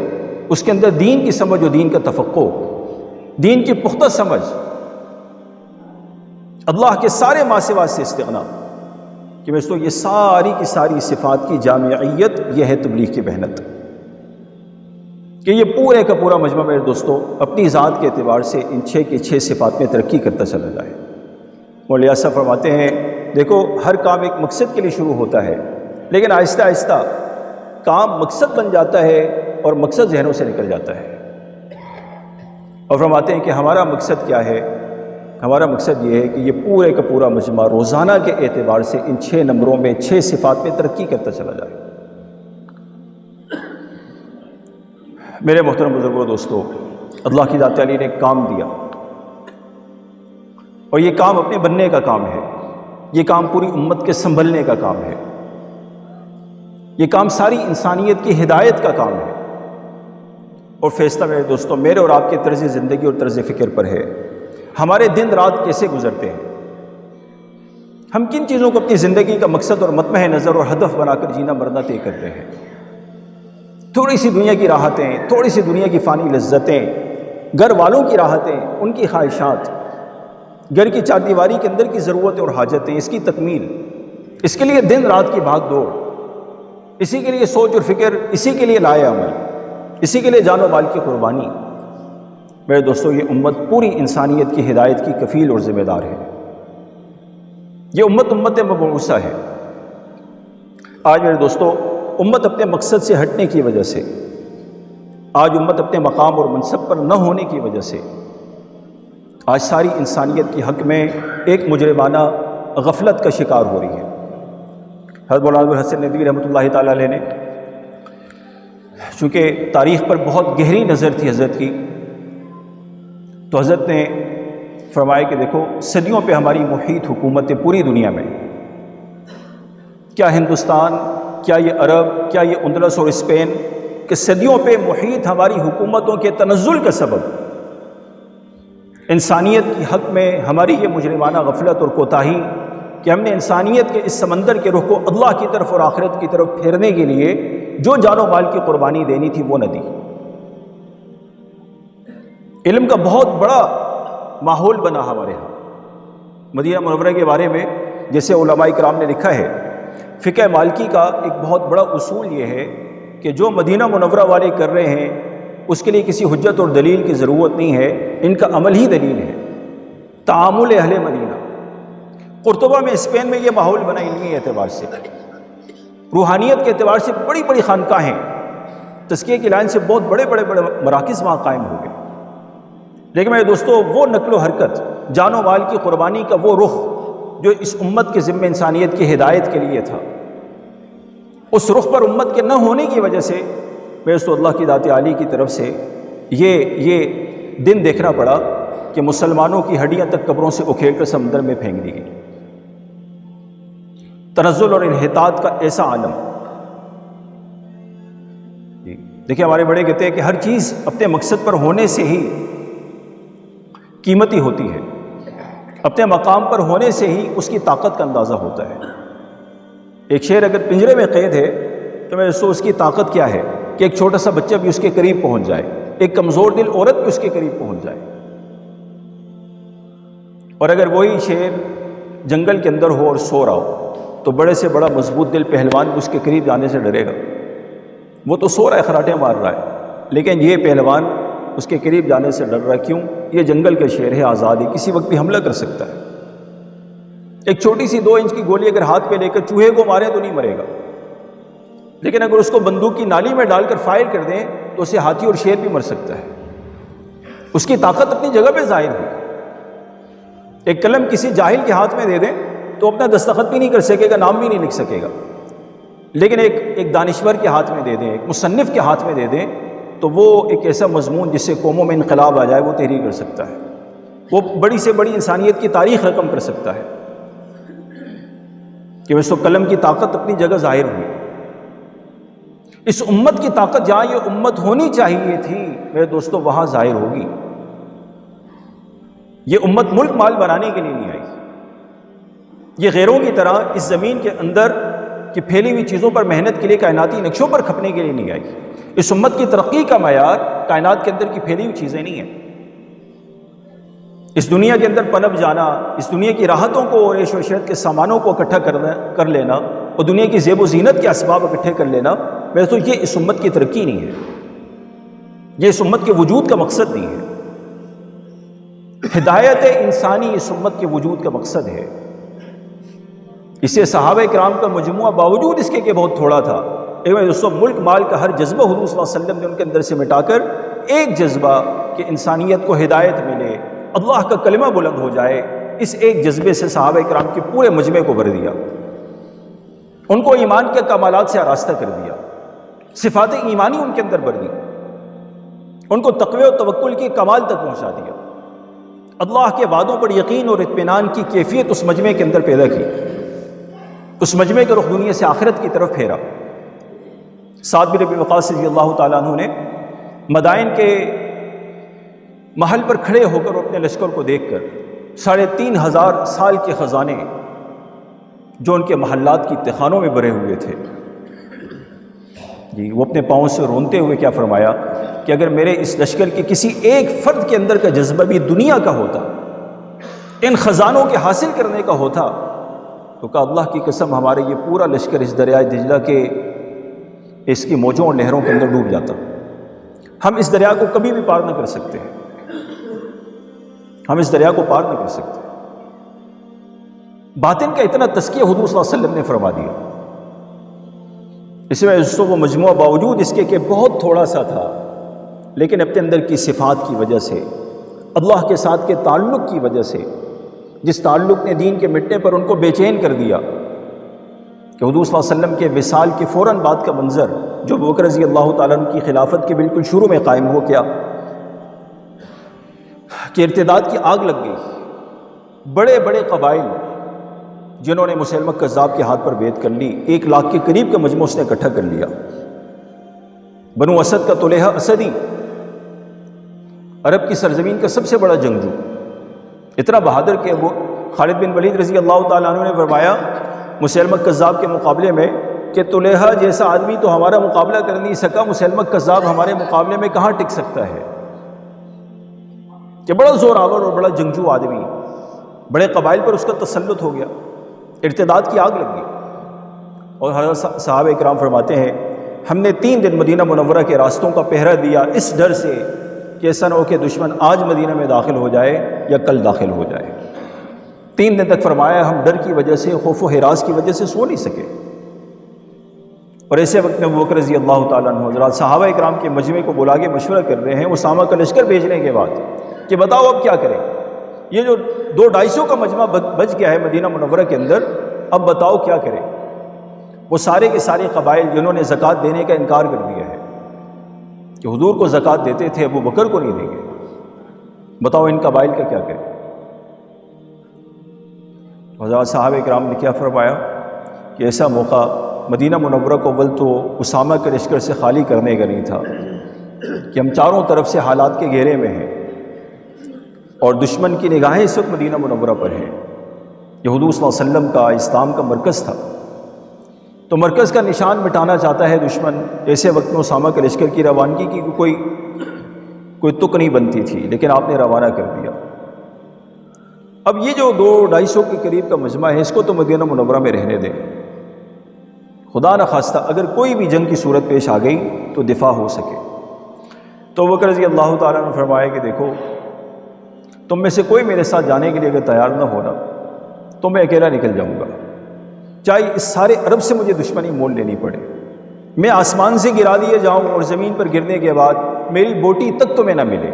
اس کے اندر دین کی سمجھ اور دین کا تفقہ، دین کی پختہ سمجھ، اللہ کے سارے ماسوات سے استغنا، کہ دوستو یہ ساری کی ساری صفات کی جامعیت یہ ہے تبلیغ کی محنت، کہ یہ پورے کا پورا مجمع میرے دوستو اپنی ذات کے اعتبار سے ان 6 کی 6 صفات میں ترقی کرتا چلا جائے۔ مولانا صاحب فرماتے ہیں دیکھو ہر کام ایک مقصد کے لیے شروع ہوتا ہے، لیکن آہستہ آہستہ کام مقصد بن جاتا ہے اور مقصد ذہنوں سے نکل جاتا ہے۔ اور فرماتے ہیں کہ ہمارا مقصد کیا ہے؟ ہمارا مقصد یہ ہے کہ یہ پورے کا پورا مجمع روزانہ کے اعتبار سے ان 6 نمبروں میں 6 صفات میں ترقی کرتا چلا جائے۔ میرے محترم بزرگوں دوستو، اللہ کی ذات علی نے ایک کام دیا، اور یہ کام اپنے بننے کا کام ہے، یہ کام پوری امت کے سنبھلنے کا کام ہے۔ یہ کام ساری انسانیت کی ہدایت کا کام ہے، اور فیصلہ میرے دوستوں میرے اور آپ کے طرز زندگی اور طرز فکر پر ہے۔ ہمارے دن رات کیسے گزرتے ہیں، ہم کن چیزوں کو اپنی زندگی کا مقصد اور مطمع نظر اور ہدف بنا کر جینا مرنا طے کرتے ہیں۔ تھوڑی سی دنیا کی راحتیں، تھوڑی سی دنیا کی فانی لذتیں، گھر والوں کی راحتیں، ان کی خواہشات، گھر کی چار دیواری کے اندر کی ضرورتیں اور حاجتیں، اس کی تکمیل، اس کے لیے دن رات کی بھاگ دوڑ، اسی کے لیے سوچ اور فکر، اسی کے لیے لائے عمل، اسی کے لیے جان و مال کی قربانی۔ میرے دوستو یہ امت پوری انسانیت کی ہدایت کی کفیل اور ذمہ دار ہے۔ یہ امت مبعوثہ ہے۔ آج میرے دوستو امت اپنے مقصد سے ہٹنے کی وجہ سے، آج امت اپنے مقام اور منصب پر نہ ہونے کی وجہ سے، آج ساری انسانیت کی حق میں ایک مجرمانہ غفلت کا شکار ہو رہی ہے۔ حضرت مولانا حسن ندوی رحمۃ اللہ تعالیٰ علیہ نے چونکہ تاریخ پر بہت گہری نظر تھی حضرت کی، تو حضرت نے فرمایا کہ دیکھو صدیوں پہ ہماری محیط حکومتیں پوری دنیا میں، کیا ہندوستان، کیا یہ عرب، کیا یہ اندلس اور اسپین، کہ صدیوں پہ محیط ہماری حکومتوں کے تنزل کا سبب انسانیت کی حق میں ہماری یہ مجرمانہ غفلت اور کوتاہی کہ ہم نے انسانیت کے اس سمندر کے رخ کو اللہ کی طرف اور آخرت کی طرف پھیرنے کے لیے جو جان و مال کی قربانی دینی تھی وہ نہ دی۔ علم کا بہت بڑا ماحول بنا ہمارے ہاں۔ مدینہ منورہ کے بارے میں جیسے علماء کرام نے لکھا ہے، فقہ مالکی کا ایک بہت بڑا اصول یہ ہے کہ جو مدینہ منورہ والے کر رہے ہیں اس کے لیے کسی حجت اور دلیل کی ضرورت نہیں ہے، ان کا عمل ہی دلیل ہے۔ تعامل اہل مدینہ، قرطبہ میں اسپین میں یہ ماحول بنا علمی اعتبار سے، روحانیت کے اعتبار سے بڑی بڑی خانقاہیں، تزکیے کی لائن سے بہت بڑے بڑے مراکز وہاں قائم ہو گئے۔ لیکن میرے دوستو وہ نقل و حرکت، جان و مال کی قربانی کا وہ رخ جو اس امت کے ذمہ انسانیت کی ہدایت کے لیے تھا، اس رخ پر امت کے نہ ہونے کی وجہ سے میرے دوستو اللہ کی ذات عالی کی طرف سے یہ دن دیکھنا پڑا کہ مسلمانوں کی ہڈیاں تک قبروں سے اکھیڑ کر سمندر میں پھینک دی گئی۔ تنزل اور انحطاط کا ایسا عالم۔ دیکھیں ہمارے بڑے کہتے ہیں کہ ہر چیز اپنے مقصد پر ہونے سے ہی قیمتی ہوتی ہے، اپنے مقام پر ہونے سے ہی اس کی طاقت کا اندازہ ہوتا ہے۔ ایک شیر اگر پنجرے میں قید ہے تو میں اس کی طاقت کیا ہے کہ ایک چھوٹا سا بچہ بھی اس کے قریب پہنچ جائے، ایک کمزور دل عورت بھی اس کے قریب پہنچ جائے۔ اور اگر وہی شیر جنگل کے اندر ہو اور سو رہا ہو تو بڑے سے بڑا مضبوط دل پہلوان بھی اس کے قریب جانے سے ڈرے گا۔ وہ تو سو رہا ہے، خراٹے مار رہا ہے، لیکن یہ پہلوان اس کے قریب جانے سے ڈر رہا ہے۔ کیوں؟ یہ جنگل کا شیر ہے، آزاد ہے، کسی وقت بھی حملہ کر سکتا ہے۔ ایک چھوٹی سی 2 انچ کی گولی اگر ہاتھ پہ لے کر چوہے کو مارے تو نہیں مرے گا، لیکن اگر اس کو بندوق کی نالی میں ڈال کر فائر کر دیں تو اسے ہاتھی اور شیر بھی مر سکتا ہے۔ اس کی طاقت اپنی جگہ پہ ظاہر ہوئی۔ ایک قلم کسی جاہل کے ہاتھ میں دے دیں تو اپنا دستخط بھی نہیں کر سکے گا، نام بھی نہیں لکھ سکے گا، لیکن ایک دانشور کے ہاتھ میں دے دیں، ایک مصنف کے ہاتھ میں دے دیں تو وہ ایک ایسا مضمون جس سے قوموں میں انقلاب آ جائے وہ تحریر کر سکتا ہے، وہ بڑی سے بڑی انسانیت کی تاریخ رقم کر سکتا ہے کہ اس قلم کی طاقت اپنی جگہ ظاہر ہوئی۔ اس امت کی طاقت جہاں یہ امت ہونی چاہیے تھی میرے دوستو وہاں ظاہر ہوگی۔ یہ امت ملک مال بنانے کے لیے نہیں آئی، یہ غیروں کی طرح اس زمین کے اندر کی پھیلی ہوئی چیزوں پر محنت کے لیے، کائناتی نقشوں پر کھپنے کے لیے نہیں آئی۔ اس امت کی ترقی کا معیار کائنات کے اندر کی پھیلی ہوئی چیزیں نہیں ہیں۔ اس دنیا کے اندر پنپ جانا، اس دنیا کی راحتوں کو اور عیش و عشرت کے سامانوں کو اکٹھا کر لینا اور دنیا کی زیب و زینت کے اسباب اکٹھے کر لینا، میرے تو یہ اس امت کی ترقی نہیں ہے، یہ اس امت کے وجود کا مقصد نہیں ہے۔ ہدایت انسانی اس امت کے وجود کا مقصد ہے۔ اسے صحابہ کرام کا مجموعہ باوجود اس کے کہ بہت تھوڑا تھا، لیکن دوستوں ملک مال کا ہر جذبہ حضور صلی اللہ علیہ وسلم نے ان کے اندر سے مٹا کر ایک جذبہ کہ انسانیت کو ہدایت ملے، اللہ کا کلمہ بلند ہو جائے، اس ایک جذبے سے صحابہ کرام کے پورے مجمع کو بھر دیا، ان کو ایمان کے کمالات سے آراستہ کر دیا، صفات ایمانی ان کے اندر بھر دی، ان کو تقوی و توکل کے کمال تک پہنچا دیا، اللہ کے وعدوں پر یقین اور اطمینان کی کیفیت اس مجمع کے اندر پیدا کی، اس مجمع کا رخ دنیا سے آخرت کی طرف پھیرا۔ سعد بن ابی وقاص رضی اللہ تعالیٰ عنہ نے مدائن کے محل پر کھڑے ہو کر اپنے لشکر کو دیکھ کر 3500 سال کے خزانے جو ان کے محلات کی تخانوں میں بھرے ہوئے تھے، جی وہ اپنے پاؤں سے رونتے ہوئے کیا فرمایا کہ اگر میرے اس لشکر کے کسی ایک فرد کے اندر کا جذبہ بھی دنیا کا ہوتا، ان خزانوں کے حاصل کرنے کا ہوتا، تو کہا اللہ کی قسم ہمارے یہ پورا لشکر اس دریائے دجلہ کے اس کی موجوں اور نہروں کے اندر ڈوب جاتا۔ ہم اس دریا کو کبھی بھی پار نہ کر سکتے ہیں، ہم اس دریا کو پار نہ کر سکتے۔ باطن کا اتنا تزکیہ حضور صلی اللہ علیہ وسلم نے فرما دیا۔ اس میں وہ مجموعہ باوجود اس کے کہ بہت تھوڑا سا تھا، لیکن اپنے اندر کی صفات کی وجہ سے، اللہ کے ساتھ کے تعلق کی وجہ سے، جس تعلق نے دین کے مٹنے پر ان کو بے چین کر دیا کہ حضور صلی اللہ علیہ وسلم کے وصال کے فوراً بعد کا منظر جو ابو بکر رضی اللہ تعالیٰ عنہ کی خلافت کے بالکل شروع میں قائم ہو کیا کہ ارتداد کی آگ لگ گئی۔ بڑے بڑے قبائل جنہوں نے مسیلمہ کذاب کے ہاتھ پر بیعت کر لی، 1 لاکھ کے قریب کا مجموعہ اس نے اکٹھا کر لیا۔ بنو اسد کا طلحہ اسدی، عرب کی سرزمین کا سب سے بڑا جنگجو، اتنا بہادر کہ وہ خالد بن ولید رضی اللہ تعالیٰ عنہ نے فرمایا مسیلمہ کذاب کے مقابلے میں کہ طلحہ جیسا آدمی تو ہمارا مقابلہ کر نہیں سکا، مسیلمہ کذاب ہمارے مقابلے میں کہاں ٹک سکتا ہے؟ کہ بڑا زور آور اور بڑا جنگجو آدمی، بڑے قبائل پر اس کا تسلط ہو گیا، ارتداد کی آگ لگ گئی۔ اور حضرت صحابہ کرام فرماتے ہیں ہم نے 3 دن مدینہ منورہ کے راستوں کا پہرا دیا اس ڈر سے کہ ایسا نہ ہو کہ دشمن آج مدینہ میں داخل ہو جائے یا کل داخل ہو جائے۔ 3 دن تک فرمایا ہم ڈر کی وجہ سے، خوف و ہراس کی وجہ سے سو نہیں سکے۔ اور ایسے وقت میں ابو بکر رضی اللہ تعالیٰ عنہ حضرات صحابہ کرام کے مجمع کو بلا کے مشورہ کر رہے ہیں اسامہ کا لشکر بھیجنے کے بعد کہ بتاؤ اب کیا کریں، یہ جو 200-250 کا مجمع بچ گیا ہے مدینہ منورہ کے اندر، اب بتاؤ کیا کریں۔ وہ سارے کے سارے قبائل جنہوں نے زکوٰۃ دینے کا انکار کر دیا ہے کہ حضور کو زکوٰۃ دیتے تھے ابو بکر کو نہیں دیں گے، بتاؤ ان قبائل کا کیا کریں۔ حضرات صحابہ کرام نے کیا فرمایا کہ ایسا موقع مدینہ منورہ کو اول تو اسامہ کے لشکر سے خالی کرنے کا نہیں تھا کہ ہم چاروں طرف سے حالات کے گھیرے میں ہیں اور دشمن کی نگاہیں اس وقت مدینہ منورہ پر ہیں۔ یہ حضور صلی اللہ علیہ وسلم کا اسلام کا مرکز تھا، تو مرکز کا نشان مٹانا چاہتا ہے دشمن۔ ایسے وقت میں اسامہ کے لشکر کی روانگی کی کوئی تک نہیں بنتی تھی، لیکن آپ نے روانہ کر دیا۔ اب یہ جو 200-250 کے قریب کا مجمع ہے اس کو تو مدینہ منورہ میں رہنے دیں، خدا نہ خواستہ اگر کوئی بھی جنگ کی صورت پیش آ گئی تو دفاع ہو سکے۔ تو ابو بکر رضی اللہ تعالیٰ نے فرمایا کہ دیکھو تم میں سے کوئی میرے ساتھ جانے کے لیے اگر تیار نہ ہونا تو میں اکیلا نکل جاؤں گا، چاہے اس سارے عرب سے مجھے دشمنی مول لینی پڑے، میں آسمان سے گرا دیے جاؤں اور زمین پر گرنے کے بعد میری بوٹی تک تمہیں نہ ملے،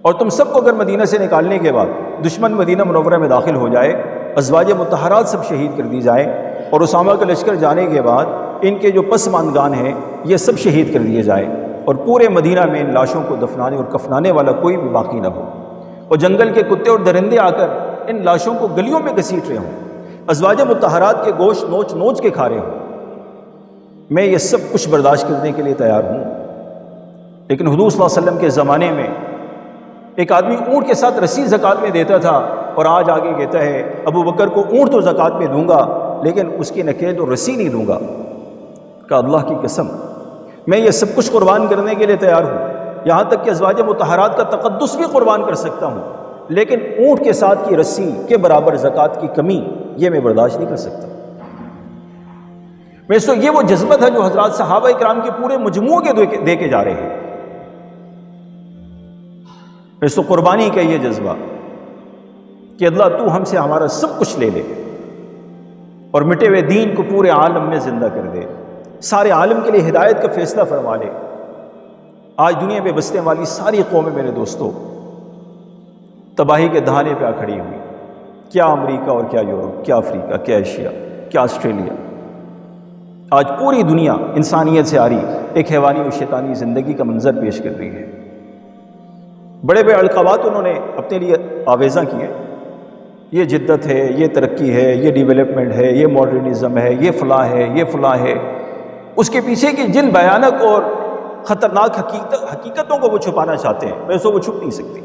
اور تم سب کو اگر مدینہ سے نکالنے کے بعد دشمن مدینہ منورہ میں داخل ہو جائے، ازواج مطہرات سب شہید کر دی جائیں، اور اسامہ کا لشکر جانے کے بعد ان کے جو پسماندگان ہیں یہ سب شہید کر دیے جائیں، اور پورے مدینہ میں ان لاشوں کو دفنانے اور کفنانے والا کوئی بھی باقی نہ ہو، اور جنگل کے کتے اور درندے آ کر ان لاشوں کو گلیوں میں گھسیٹ رہے ہوں، ازواج مطہرات کے گوشت نوچ نوچ کے کھا رہے ہوں، میں یہ سب کچھ برداشت کرنے کے لیے تیار ہوں۔ لیکن حضور صلی اللہ علیہ وسلم کے زمانے میں ایک آدمی اونٹ کے ساتھ رسی زکوٰۃ میں دیتا تھا، اور آج آگے کہتا ہے ابو بکر کو اونٹ تو زکوٰۃ میں دوں گا لیکن اس کی نکید اور رسی نہیں دوں گا۔ کہ اللہ کی قسم میں یہ سب کچھ قربان کرنے کے لیے تیار ہوں، یہاں تک کہ ازواج مطہرات کا تقدس بھی قربان کر سکتا ہوں، لیکن اونٹ کے ساتھ کی رسی کے برابر زکوٰۃ کی کمی یہ میں برداشت نہیں کر سکتا۔ میں یہ وہ جذبہ تھا جو حضرات صحابہ کرام کے پورے مجموعوں کے دے کے جا رہے ہیں، تو قربانی کا یہ جذبہ کہ اللہ تو ہم سے ہمارا سب کچھ لے لے اور مٹے ہوئے دین کو پورے عالم میں زندہ کر دے، سارے عالم کے لیے ہدایت کا فیصلہ فرما لے۔ آج دنیا میں بسنے والی ساری قومیں میرے دوستوں تباہی کے دہانے پہ آ کھڑی ہوئی، کیا امریکہ اور کیا یورپ، کیا افریقہ، کیا ایشیا، کیا آسٹریلیا، آج پوری دنیا انسانیت سے آری ایک حیوانی و شیطانی زندگی کا منظر پیش کر رہی ہے۔ بڑے بڑے القابات انہوں نے اپنے لیے آویزاں کیے، یہ جدت ہے، یہ ترقی ہے، یہ ڈیولپمنٹ ہے، یہ ماڈرنزم ہے، یہ فلاں ہے، یہ فلاں ہے، اس کے پیچھے کی جن بھیانک اور خطرناک حقیقتوں کو وہ چھپانا چاہتے ہیں، ویسے وہ چھپ نہیں سکتی۔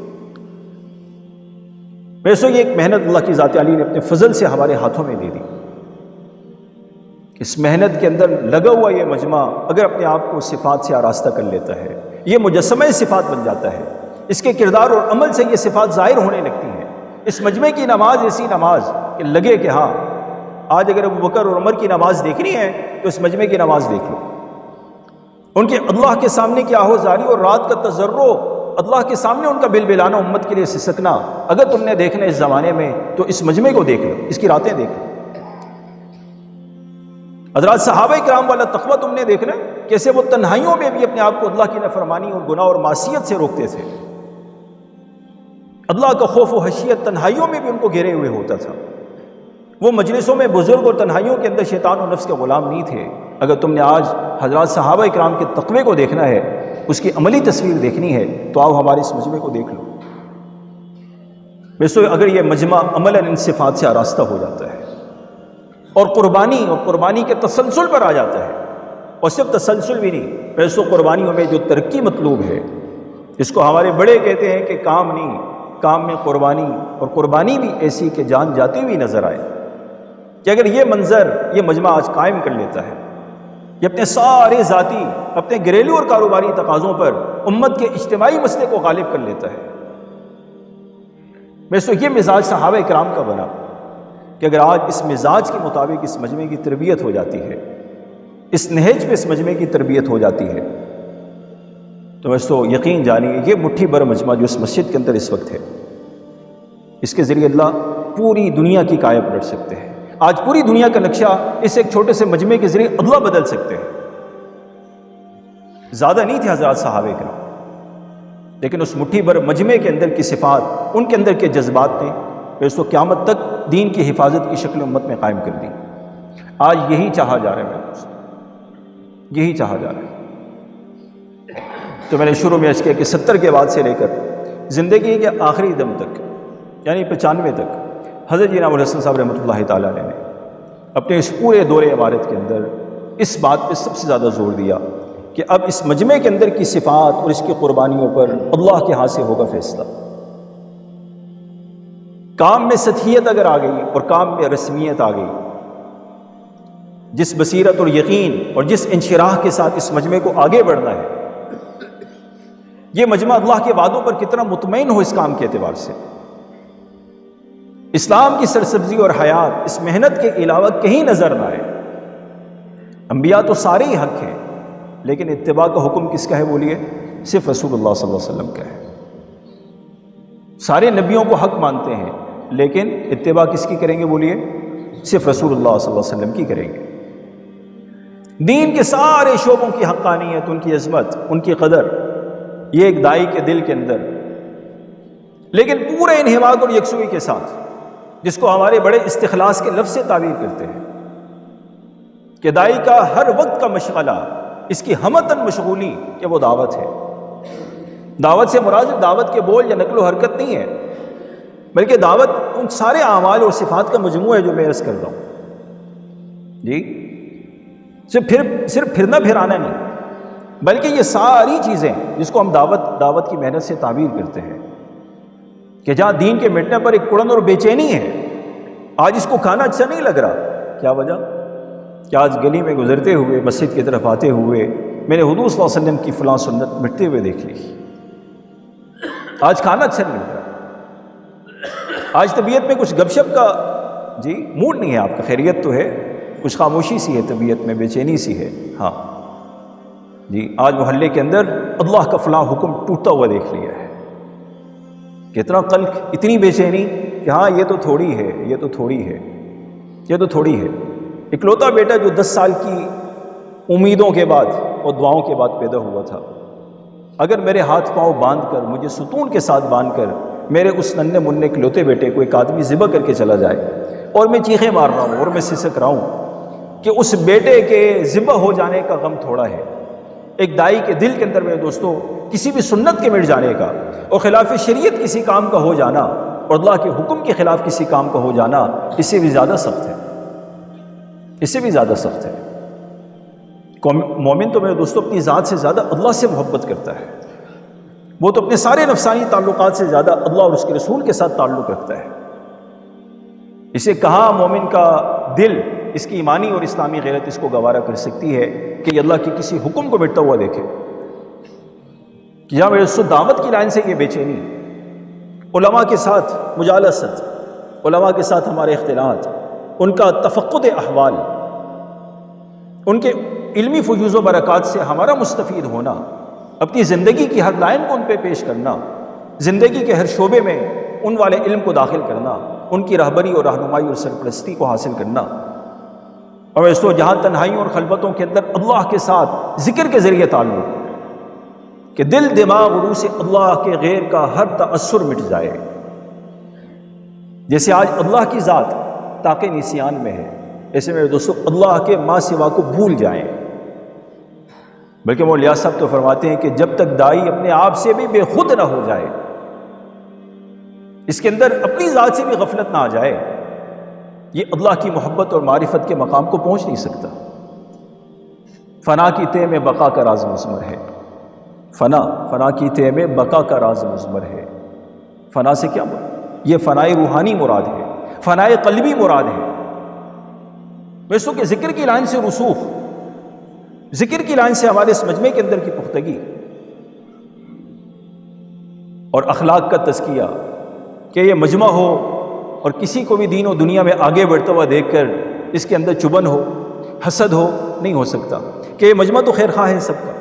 ویسے یہ ایک محنت اللہ کی ذات علی نے اپنے فضل سے ہمارے ہاتھوں میں دے دی۔ اس محنت کے اندر لگا ہوا یہ مجمع اگر اپنے آپ کو صفات سے آراستہ کر لیتا ہے، یہ مجسمہ صفات بن جاتا ہے، اس کے کردار اور عمل سے یہ صفات ظاہر ہونے لگتی ہیں۔ اس مجمع کی نماز ایسی نماز کہ لگے کہ ہاں آج اگر ابو بکر اور عمر کی نماز دیکھنی ہے تو اس مجمع کی نماز دیکھ لو۔ ان کے اللہ کے سامنے کی آہوزاری اور رات کا تضرع، اللہ کے سامنے ان کا بلبلانا، امت کے لیے سسکنا، اگر تم نے دیکھنا اس زمانے میں تو اس مجمع کو دیکھ لو، اس کی راتیں دیکھ لو۔ حضرات صحابہ کرام والا تقویٰ تم نے دیکھنا کیسے وہ تنہائیوں میں بھی اپنے آپ کو اللہ کی نافرمانی اور گناہ اور معصیت سے روکتے تھے۔ اللہ کا خوف و خشیت تنہائیوں میں بھی ان کو گھیرے ہوئے ہوتا تھا۔ وہ مجلسوں میں بزرگ اور تنہائیوں کے اندر شیطان و نفس کے غلام نہیں تھے۔ اگر تم نے آج حضرات صحابہ کرام کے تقوی کو دیکھنا ہے، اس کی عملی تصویر دیکھنی ہے تو آؤ ہمارے اس مجمع کو دیکھ لو۔ ویسے اگر یہ مجمع عملاً ان صفات سے آراستہ ہو جاتا ہے اور قربانی کے تسلسل پر آ جاتا ہے، اور صرف تسلسل بھی نہیں، پیسوں قربانیوں میں جو ترقی مطلوب ہے، جس کو ہمارے بڑے کہتے ہیں کہ کام نہیں، کام میں قربانی، اور قربانی بھی ایسی کہ جان جاتی ہوئی نظر آئے، کہ اگر یہ منظر یہ مجمع آج قائم کر لیتا ہے، یہ اپنے سارے ذاتی، اپنے گھریلو اور کاروباری تقاضوں پر امت کے اجتماعی مسئلے کو غالب کر لیتا ہے۔ ویسے یہ مزاج صحابہ کرام کا بنا کہ اگر آج اس مزاج کے مطابق اس مجمع کی تربیت ہو جاتی ہے، اس نہج پہ اس مجمع کی تربیت ہو جاتی ہے، تو ویسے یقین جانیے یہ مٹھی بھر مجمع جو اس مسجد کے اندر اس وقت ہے، اس کے ذریعے اللہ پوری دنیا کی کایا پلٹ سکتے ہیں۔ آج پوری دنیا کا نقشہ اس ایک چھوٹے سے مجمع کے ذریعے اللہ بدل سکتے ہیں۔ زیادہ نہیں تھے حضرات صحابہ کرام، لیکن اس مٹھی بھر مجمع کے اندر کی صفات، ان کے اندر کے جذبات نے ویسے قیامت تک دین کی حفاظت کی شکل امت میں قائم کر دی۔ آج یہی چاہا جا رہا ہے میرے دوست، یہی چاہا جا رہا ہے۔ تو میں نے شروع میں عرض کیا کہ 70 کے بعد سے لے کر زندگی کے آخری دم تک، یعنی 95 تک، حضرت جناب الحسن صاحب رحمۃ اللہ تعالیٰ علیہ نے اپنے اس پورے دور عبارت کے اندر اس بات پہ سب سے زیادہ زور دیا کہ اب اس مجمع کے اندر کی صفات اور اس کی قربانیوں پر اللہ کے ہاتھ سے ہوگا فیصلہ۔ کام میں سطحیت اگر آ گئی اور کام میں رسمیت آ گئی، جس بصیرت اور یقین اور جس انشراح کے ساتھ اس مجمع کو آگے بڑھنا ہے، یہ مجمع اللہ کے وعدوں پر کتنا مطمئن ہو اس کام کے اعتبار سے۔ اسلام کی سرسبزی اور حیات اس محنت کے علاوہ کہیں نظر نہ آئے۔ انبیاء تو سارے ہی حق ہیں، لیکن اتباع کا حکم کس کا ہے بولیے؟ صرف رسول اللہ صلی اللہ علیہ وسلم کا ہے۔ سارے نبیوں کو حق مانتے ہیں، لیکن اتباع کس کی کریں گے بولیے؟ صرف رسول اللہ صلی اللہ علیہ وسلم کی کریں گے۔ دین کے سارے شعبوں کی حقانیت، ان کی عظمت، ان کی قدر، یہ ایک دائی کے دل کے اندر، لیکن پورے انہماک اور یکسوئی کے ساتھ، جس کو ہمارے بڑے استخلاص کے لفظ سے تعبیر کرتے ہیں کہ دائی کا ہر وقت کا مشغلہ، اس کی ہمتاً مشغولی کہ وہ دعوت ہے۔ دعوت سے مراد دعوت کے بول یا نقل و حرکت نہیں ہے، بلکہ دعوت ان سارے اعمال اور صفات کا مجموعہ ہے جو میں عرض کرتا ہوں جی۔ صرف پھرنا پھرانا نہیں، بلکہ یہ ساری چیزیں جس کو ہم دعوت کی محنت سے تعبیر کرتے ہیں، کہ جہاں دین کے مٹنے پر ایک کڑن اور بے چینی ہے، آج اس کو کھانا اچھا نہیں لگ رہا، کیا وجہ؟ کہ آج گلی میں گزرتے ہوئے، مسجد کی طرف آتے ہوئے میں نے حضور صلی اللہ علیہ وسلم کی فلاں سنت مٹتے ہوئے دیکھ لی، آج کھانا اچھا نہیں لگ رہا، آج طبیعت میں کچھ گپ شپ کا جی موڈ نہیں ہے آپ کا، خیریت تو ہے، کچھ خاموشی سی ہے طبیعت میں، بے چینی سی ہے، ہاں جی، آج محلے کے اندر اللہ کا فلاں حکم ٹوٹتا ہوا دیکھ لیا ہے، کتنا قلق، اتنی بے چینی کہ ہاں یہ تو تھوڑی ہے، یہ تو تھوڑی ہے، یہ تو تھوڑی ہے۔ اکلوتا بیٹا جو 10 سال کی امیدوں کے بعد اور دعاؤں کے بعد پیدا ہوا تھا، اگر میرے ہاتھ پاؤں باندھ کر، مجھے ستون کے ساتھ باندھ کر میرے اس ننھے منھے اکلوتے بیٹے کو ایک آدمی ذبح کر کے چلا جائے، اور میں چیخیں مار رہا ہوں اور میں سسک رہا ہوں کہ اس بیٹے کے ذبح ہو جانے کا غم تھوڑا ہے، ایک دائی کے دل کے اندر میرے دوستو کسی بھی سنت کے مٹ جانے کا اور خلاف شریعت کسی کام کا ہو جانا اور اللہ کے حکم کے خلاف کسی کام کا ہو جانا، اس سے بھی زیادہ سخت ہے، اس سے بھی زیادہ سخت ہے۔ مومن تو میرے دوستوں اپنی ذات سے زیادہ اللہ سے محبت کرتا ہے، وہ تو اپنے سارے نفسانی تعلقات سے زیادہ اللہ اور اس کے رسول کے ساتھ تعلق رکھتا ہے۔ اسے کہا مومن کا دل، اس کی ایمانی اور اسلامی غیرت اس کو گوارا کر سکتی ہے کہ یہ اللہ کے کسی حکم کو مٹتا ہوا دیکھے، کہ جہاں میرے دوستوں دعوت کی لائن سے یہ بے چینی، علماء کے ساتھ مجالست، علماء کے ساتھ ہمارے اختلاط، ان کا تفقد احوال، ان کے علمی فیوز و برکات سے ہمارا مستفید ہونا، اپنی زندگی کی ہر لائن کو ان پہ پیش کرنا، زندگی کے ہر شعبے میں ان والے علم کو داخل کرنا، ان کی رہبری اور رہنمائی اور سرپرستی کو حاصل کرنا، اور اس کو جہاں تنہائیوں اور خلوتوں کے اندر اللہ کے ساتھ ذکر کے ذریعے تعلق، کہ دل دماغ روح سے اللہ کے غیر کا ہر تأثر مٹ جائے۔ جیسے آج اللہ کی ذات طاق نسیان میں ہے، ایسے میرے دوستو اللہ کے ماں سوا کو بھول جائیں۔ بلکہ مولانا صاحب تو فرماتے ہیں کہ جب تک دائی اپنے آپ سے بھی بے خود نہ ہو جائے، اس کے اندر اپنی ذات سے بھی غفلت نہ آ جائے، یہ اللہ کی محبت اور معرفت کے مقام کو پہنچ نہیں سکتا۔ فنا کی تہ میں بقا کا راز مضمر ہے، فنا کی تہ میں بقا کا راز مضمر ہے۔ فنا سے کیا مراد؟ یہ فنائے روحانی مراد ہے، فنائے قلبی مراد ہے۔ ویسوں کہ ذکر کی لائن سے رسوخ، ذکر کی لائن سے ہمارے اس مجمع کے اندر کی پختگی اور اخلاق کا تزکیہ، کہ یہ مجمع ہو اور کسی کو بھی دین و دنیا میں آگے بڑھتا ہوا دیکھ کر اس کے اندر چبن ہو، حسد ہو، نہیں ہو سکتا۔ کہ یہ مجمع تو خیر خواہ ہے سب کا،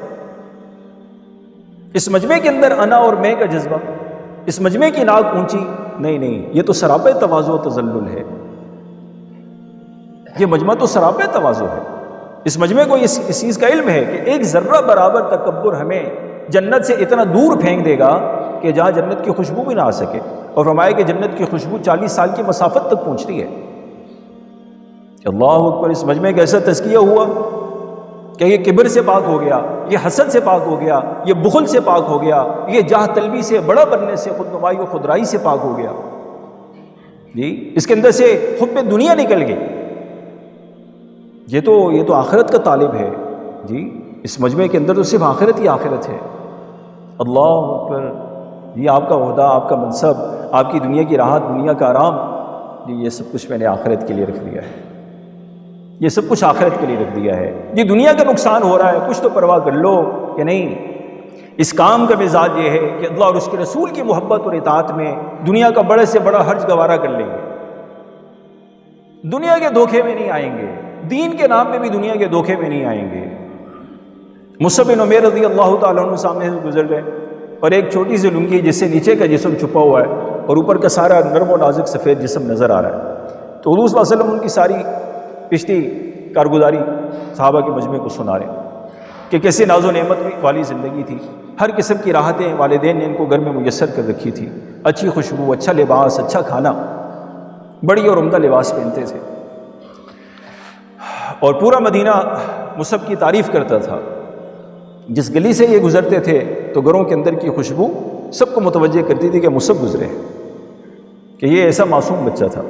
اس مجمع کے اندر انا اور میں کا جذبہ، اس مجمع کی ناک اونچی نہیں، یہ تو سراپے تواضع و تذلل ہے، یہ مجمع تو سراپے تواضع ہے۔ اس مجمع کو اس چیز کا علم ہے کہ ایک ذرہ برابر تکبر ہمیں جنت سے اتنا دور پھینک دے گا کہ جہاں جنت کی خوشبو بھی نہ آ سکے، اور فرمایا کہ جنت کی خوشبو 40 سال کی مسافت تک پہنچتی ہے۔ اللہ اکبر! اس مجمع کا ایسا تزکیہ ہوا کہ یہ کبر سے پاک ہو گیا، یہ حسد سے پاک ہو گیا، یہ بخل سے پاک ہو گیا، یہ جاہ طلبی سے، بڑا بننے سے، خود نمائی و خودرائی سے پاک ہو گیا۔ جی اس کے اندر سے حب دنیا نکل گئی۔ یہ تو آخرت کا طالب ہے۔ جی اس مجمع کے اندر تو صرف آخرت ہی آخرت ہے۔ اللہ اکبر! یہ آپ کا عہدہ، آپ کا منصب، آپ کی دنیا کی راحت، دنیا کا آرام، جی یہ سب کچھ میں نے آخرت کے لیے رکھ دیا ہے، یہ سب کچھ آخرت کے لیے رکھ دیا ہے۔ یہ دنیا کا نقصان ہو رہا ہے، کچھ تو پرواہ کر لو کہ نہیں۔ اس کام کا مزاج یہ ہے کہ اللہ اور اس کے رسول کی محبت اور اطاعت میں دنیا کا بڑے سے بڑا حرج گوارا کر لیں گے، دنیا کے دھوکے میں نہیں آئیں گے، دین کے نام پہ بھی دنیا کے دھوکے میں نہیں آئیں گے۔ مصعب بن عمیر رضی اللہ تعالیٰ عنہ سامنے سے گزر گئے، اور ایک چھوٹی سی لنگی جس سے نیچے کا جسم چھپا ہوا ہے اور اوپر کا سارا نرم و نازک سفید جسم نظر آ رہا ہے، تو حضور صلی اللہ علیہ وسلم ان کی ساری پچھلی کارگزاری صحابہ کے مجمع کو سنا رہے کہ کیسے ناز و نعمت والی زندگی تھی، ہر قسم کی راحتیں والدین نے ان کو گھر میں میسر کر رکھی تھی، اچھی خوشبو، اچھا لباس، اچھا کھانا، بڑی اور عمدہ لباس پہنتے تھے، اور پورا مدینہ مصعب کی تعریف کرتا تھا۔ جس گلی سے یہ گزرتے تھے تو گھروں کے اندر کی خوشبو سب کو متوجہ کرتی تھی کہ مصعب گزرے، کہ یہ ایسا معصوم بچہ تھا۔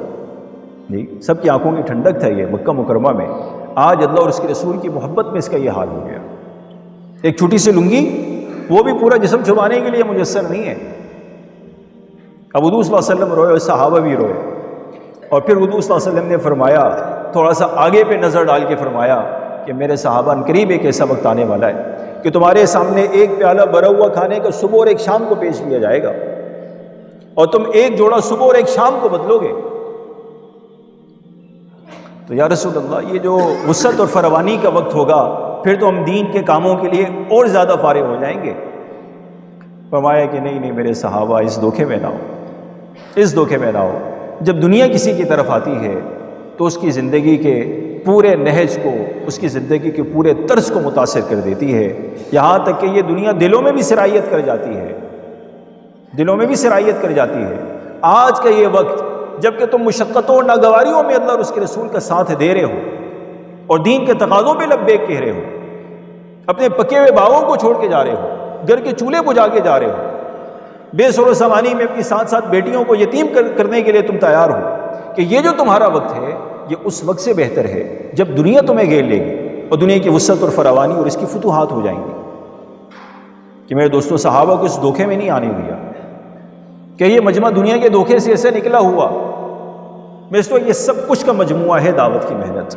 جی سب کی آنکھوں کی ٹھنڈک تھا یہ مکہ مکرمہ میں۔ آج اللہ اور اس کے رسول کی محبت میں اس کا یہ حال ہو گیا۔ ایک چھوٹی سی لنگی، وہ بھی پورا جسم چھپانے کے لیے میسر نہیں ہے۔ اب حضور صلی اللہ علیہ وسلم روئے، صحابہ بھی روئے، اور پھر حضور صلی اللہ علیہ وسلم نے فرمایا، تھوڑا سا آگے پہ نظر ڈال کے فرمایا کہ میرے صحابہ قریب ایک ایسا وقت آنے والا ہے کہ تمہارے سامنے ایک پیالہ بھرا ہوا کھانے کا صبح اور ایک شام کو پیش کیا جائے گا، اور تم ایک جوڑا صبح اور ایک شام کو بدلو گے۔ تو یا رسول اللہ، یہ جو وسعت اور فراوانی کا وقت ہوگا، پھر تو ہم دین کے کاموں کے لیے اور زیادہ فارغ ہو جائیں گے۔ فرمایا کہ نہیں میرے صحابہ، اس دھوکے میں نہ ہو، اس دھوکے میں نہ ہو۔ جب دنیا کسی کی طرف آتی ہے تو اس کی زندگی کے پورے نہج کو، اس کی زندگی کے پورے طرز کو متاثر کر دیتی ہے، یہاں تک کہ یہ دنیا دلوں میں بھی سرایت کر جاتی ہے، دلوں میں بھی سرایت کر جاتی ہے۔ آج کا یہ وقت جب کہ تم مشقتوں اور ناگواریوں میں اللہ اور اس کے رسول کا ساتھ دے رہے ہو اور دین کے تقاضوں پہ لبیک کہہ رہے ہو، اپنے پکے ہوئے باغوں کو چھوڑ کے جا رہے ہو، گھر کے چولہے بجھا کے جا رہے ہو، بے سر و سامانی میں اپنی ساتھ بیٹیوں کو یتیم کرنے کے لیے تم تیار ہو، کہ یہ جو تمہارا وقت ہے یہ اس وقت سے بہتر ہے جب دنیا تمہیں گھیر لے گی، اور دنیا کی وسعت اور فراوانی اور اس کی فتوحات ہو جائیں گی. کہ میرے دوستوں صحابہ کو اس دھوکے میں نہیں آنے دیا کہ یہ مجمع دنیا کے دھوکے سے ایسے نکلا ہوا. میرے دوستوں یہ سب کچھ کا مجموعہ ہے دعوت کی محنت.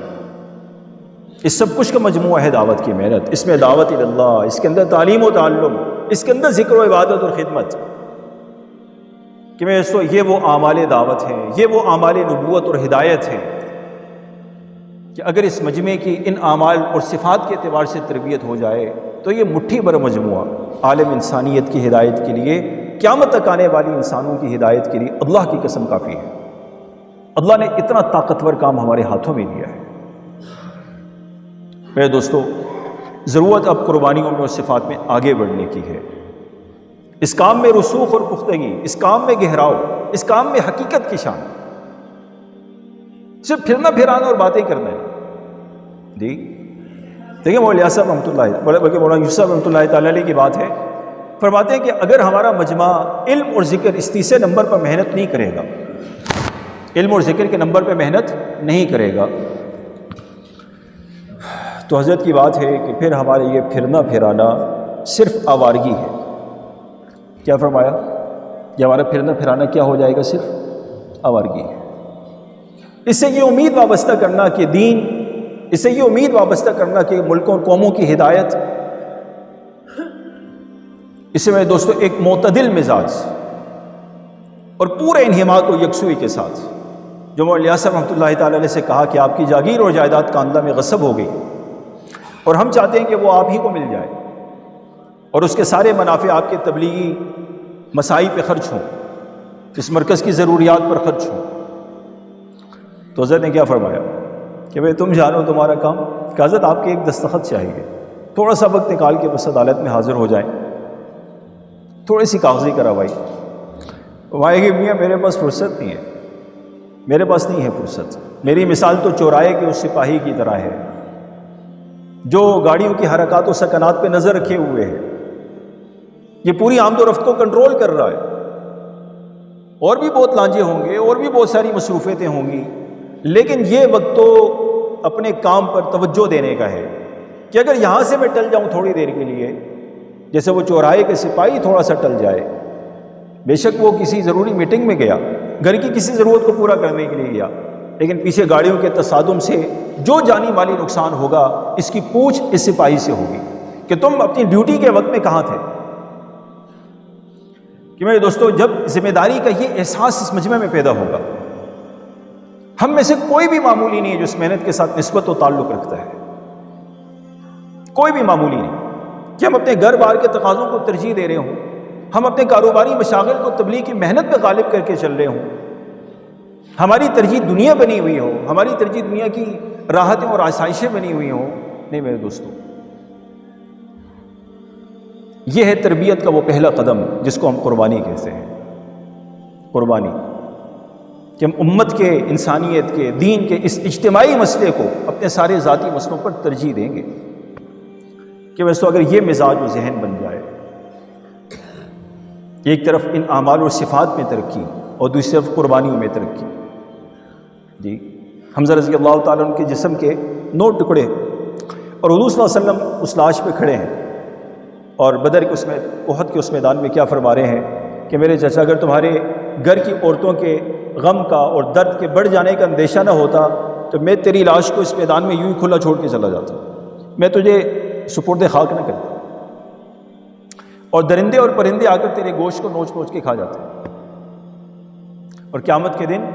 اس سب کچھ کا مجموعہ ہے دعوت کی محنت. اس میں دعوت اللہ، اس کے اندر تعلیم و تعلم، اس کے اندر ذکر و عبادت اور خدمت. کہ میرے دوستوں یہ وہ اعمال دعوت ہیں، یہ وہ اعمال نبوت اور ہدایت ہیں کہ اگر اس مجمع کی ان اعمال اور صفات کے اعتبار سے تربیت ہو جائے تو یہ مٹھی بھر مجموعہ عالم انسانیت کی ہدایت کے لیے، قیامت تک آنے والی انسانوں کی ہدایت کے لیے اللہ کی قسم کافی ہے. اللہ نے اتنا طاقتور کام ہمارے ہاتھوں میں دیا ہے. میرے دوستو ضرورت اب قربانیوں میں اور صفات میں آگے بڑھنے کی ہے. اس کام میں رسوخ اور پختگی، اس کام میں گہراؤ، اس کام میں حقیقت کی شان. صرف پھرنا پھرانا اور باتیں کرنا ہے. جی دیکھیں مولانا صاحب رحمۃ اللہ، بلکہ مولانا یوسف صاحب رحمۃ اللہ تعالیٰ علیہ کی بات ہے. فرماتے ہیں کہ اگر ہمارا مجمع علم اور ذکر اس تیسرے نمبر پر محنت نہیں کرے گا، علم اور ذکر کے نمبر پہ محنت نہیں کرے گا، تو حضرت کی بات ہے کہ پھر ہمارے یہ پھرنا پھرانا صرف آوارگی ہے. کیا فرمایا؟ کہ ہمارا پھرنا پھرانا کیا ہو جائے گا؟ صرف آوارگی ہے. اس سے یہ امید وابستہ کرنا کہ دین، اس سے یہ امید وابستہ کرنا کہ ملکوں اور قوموں کی ہدایت، اس سے میرے دوستو ایک معتدل مزاج اور پورے انہماک و یکسوئی کے ساتھ، جو مولانا صاحب رحمۃ اللہ تعالی علیہ سے کہا کہ آپ کی جاگیر اور جائیداد کاندھا میں غصب ہو گئی اور ہم چاہتے ہیں کہ وہ آپ ہی کو مل جائے اور اس کے سارے منافع آپ کے تبلیغی مساعی پہ خرچ ہوں، اس مرکز کی ضروریات پر خرچ ہوں. تو حضرت نے کیا فرمایا کہ بھئی تم جانو تمہارا کام. کہ حضرت آپ کے ایک دستخط چاہیے، تھوڑا سا وقت نکال کے بس عدالت میں حاضر ہو جائیں، تھوڑی سی کاغذی کروائی. وائے کہ میاں میرے پاس فرصت نہیں ہے، میرے پاس نہیں ہے فرصت. میری مثال تو چوراہے کے اس سپاہی کی طرح ہے جو گاڑیوں کی حرکات و سکنات پہ نظر رکھے ہوئے ہے. یہ پوری آمد و رفت کو کنٹرول کر رہا ہے. اور بھی بہت لانجے ہوں گے اور بھی بہت ساری مصروفیتیں ہوں گی، لیکن یہ وقت تو اپنے کام پر توجہ دینے کا ہے کہ اگر یہاں سے میں ٹل جاؤں تھوڑی دیر کے لیے، جیسے وہ چوراہے کے سپاہی تھوڑا سا ٹل جائے، بے شک وہ کسی ضروری میٹنگ میں گیا، گھر کی کسی ضرورت کو پورا کرنے کے لیے گیا، لیکن پیچھے گاڑیوں کے تصادم سے جو جانی مالی نقصان ہوگا اس کی پوچھ اس سپاہی سے ہوگی کہ تم اپنی ڈیوٹی کے وقت میں کہاں تھے. کہ میرے دوستو جب ذمہ داری کا یہ احساس اس مجمع میں پیدا ہوگا، ہم میں سے کوئی بھی معمولی نہیں ہے جو اس محنت کے ساتھ نسبت و تعلق رکھتا ہے. کوئی بھی معمولی نہیں کہ ہم اپنے گھر بار کے تقاضوں کو ترجیح دے رہے ہوں، ہم اپنے کاروباری مشاغل کو تبلیغ کی محنت پہ غالب کر کے چل رہے ہوں، ہماری ترجیح دنیا بنی ہوئی ہو، ہماری ترجیح دنیا کی راحتیں اور آسائشیں بنی ہوئی ہوں. نہیں میرے دوستو، یہ ہے تربیت کا وہ پہلا قدم جس کو ہم قربانی کہتے ہیں. قربانی کہ ہم امت کے، انسانیت کے، دین کے اس اجتماعی مسئلے کو اپنے سارے ذاتی مسئلوں پر ترجیح دیں گے. کہ ویسے اگر یہ مزاج و ذہن بن جائے، ایک طرف ان اعمال اور صفات میں ترقی اور دوسری طرف قربانیوں میں ترقی. جی حمزہ رضی اللہ تعالیٰ عنہ کے جسم کے 9 ٹکڑے اور حضور صلی اللہ علیہ وسلم اس لاش پہ کھڑے ہیں اور بدر کے اس میں، احد کے اس میدان میں کیا فرما رہے ہیں کہ میرے چچا اگر تمہارے گھر کی عورتوں کے غم کا اور درد کے بڑھ جانے کا اندیشہ نہ ہوتا تو میں تیری لاش کو اس میدان میں یوں ہی کھلا چھوڑ کے چلا جاتا، میں تجھے سپرد خاک نہ کرتا، اور درندے اور پرندے آ کر تیرے گوشت کو نوچ نوچ کے کھا جاتے ہیں، اور قیامت کے دن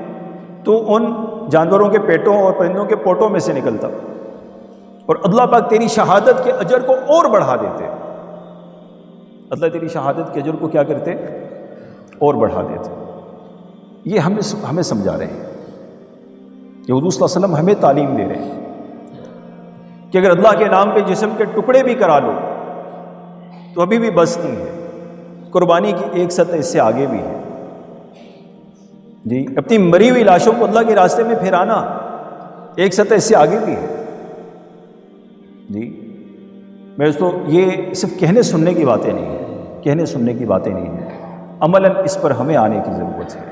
تو ان جانوروں کے پیٹوں اور پرندوں کے پوٹوں میں سے نکلتا، اور اللہ پاک تیری شہادت کے اجر کو اور بڑھا دیتے. اللہ تیری شہادت کے اجر کو کیا کرتے؟ اور بڑھا دیتے. یہ ہمیں سمجھا رہے ہیں کہ حضور صلی اللہ علیہ وسلم ہمیں تعلیم دے رہے ہیں کہ اگر اللہ کے نام پہ جسم کے ٹکڑے بھی کرا لو تو ابھی بھی بس نہیں ہے. قربانی کی ایک سطح اس سے آگے بھی ہے. جی اپنی مری ہوئی لاشوں کو اللہ کے راستے میں پھرانا ایک سطح اس سے آگے بھی ہے. جی میں تو یہ صرف کہنے سننے کی باتیں نہیں ہیں، کہنے سننے کی باتیں نہیں ہیں، عملاً اس پر ہمیں آنے کی ضرورت ہے.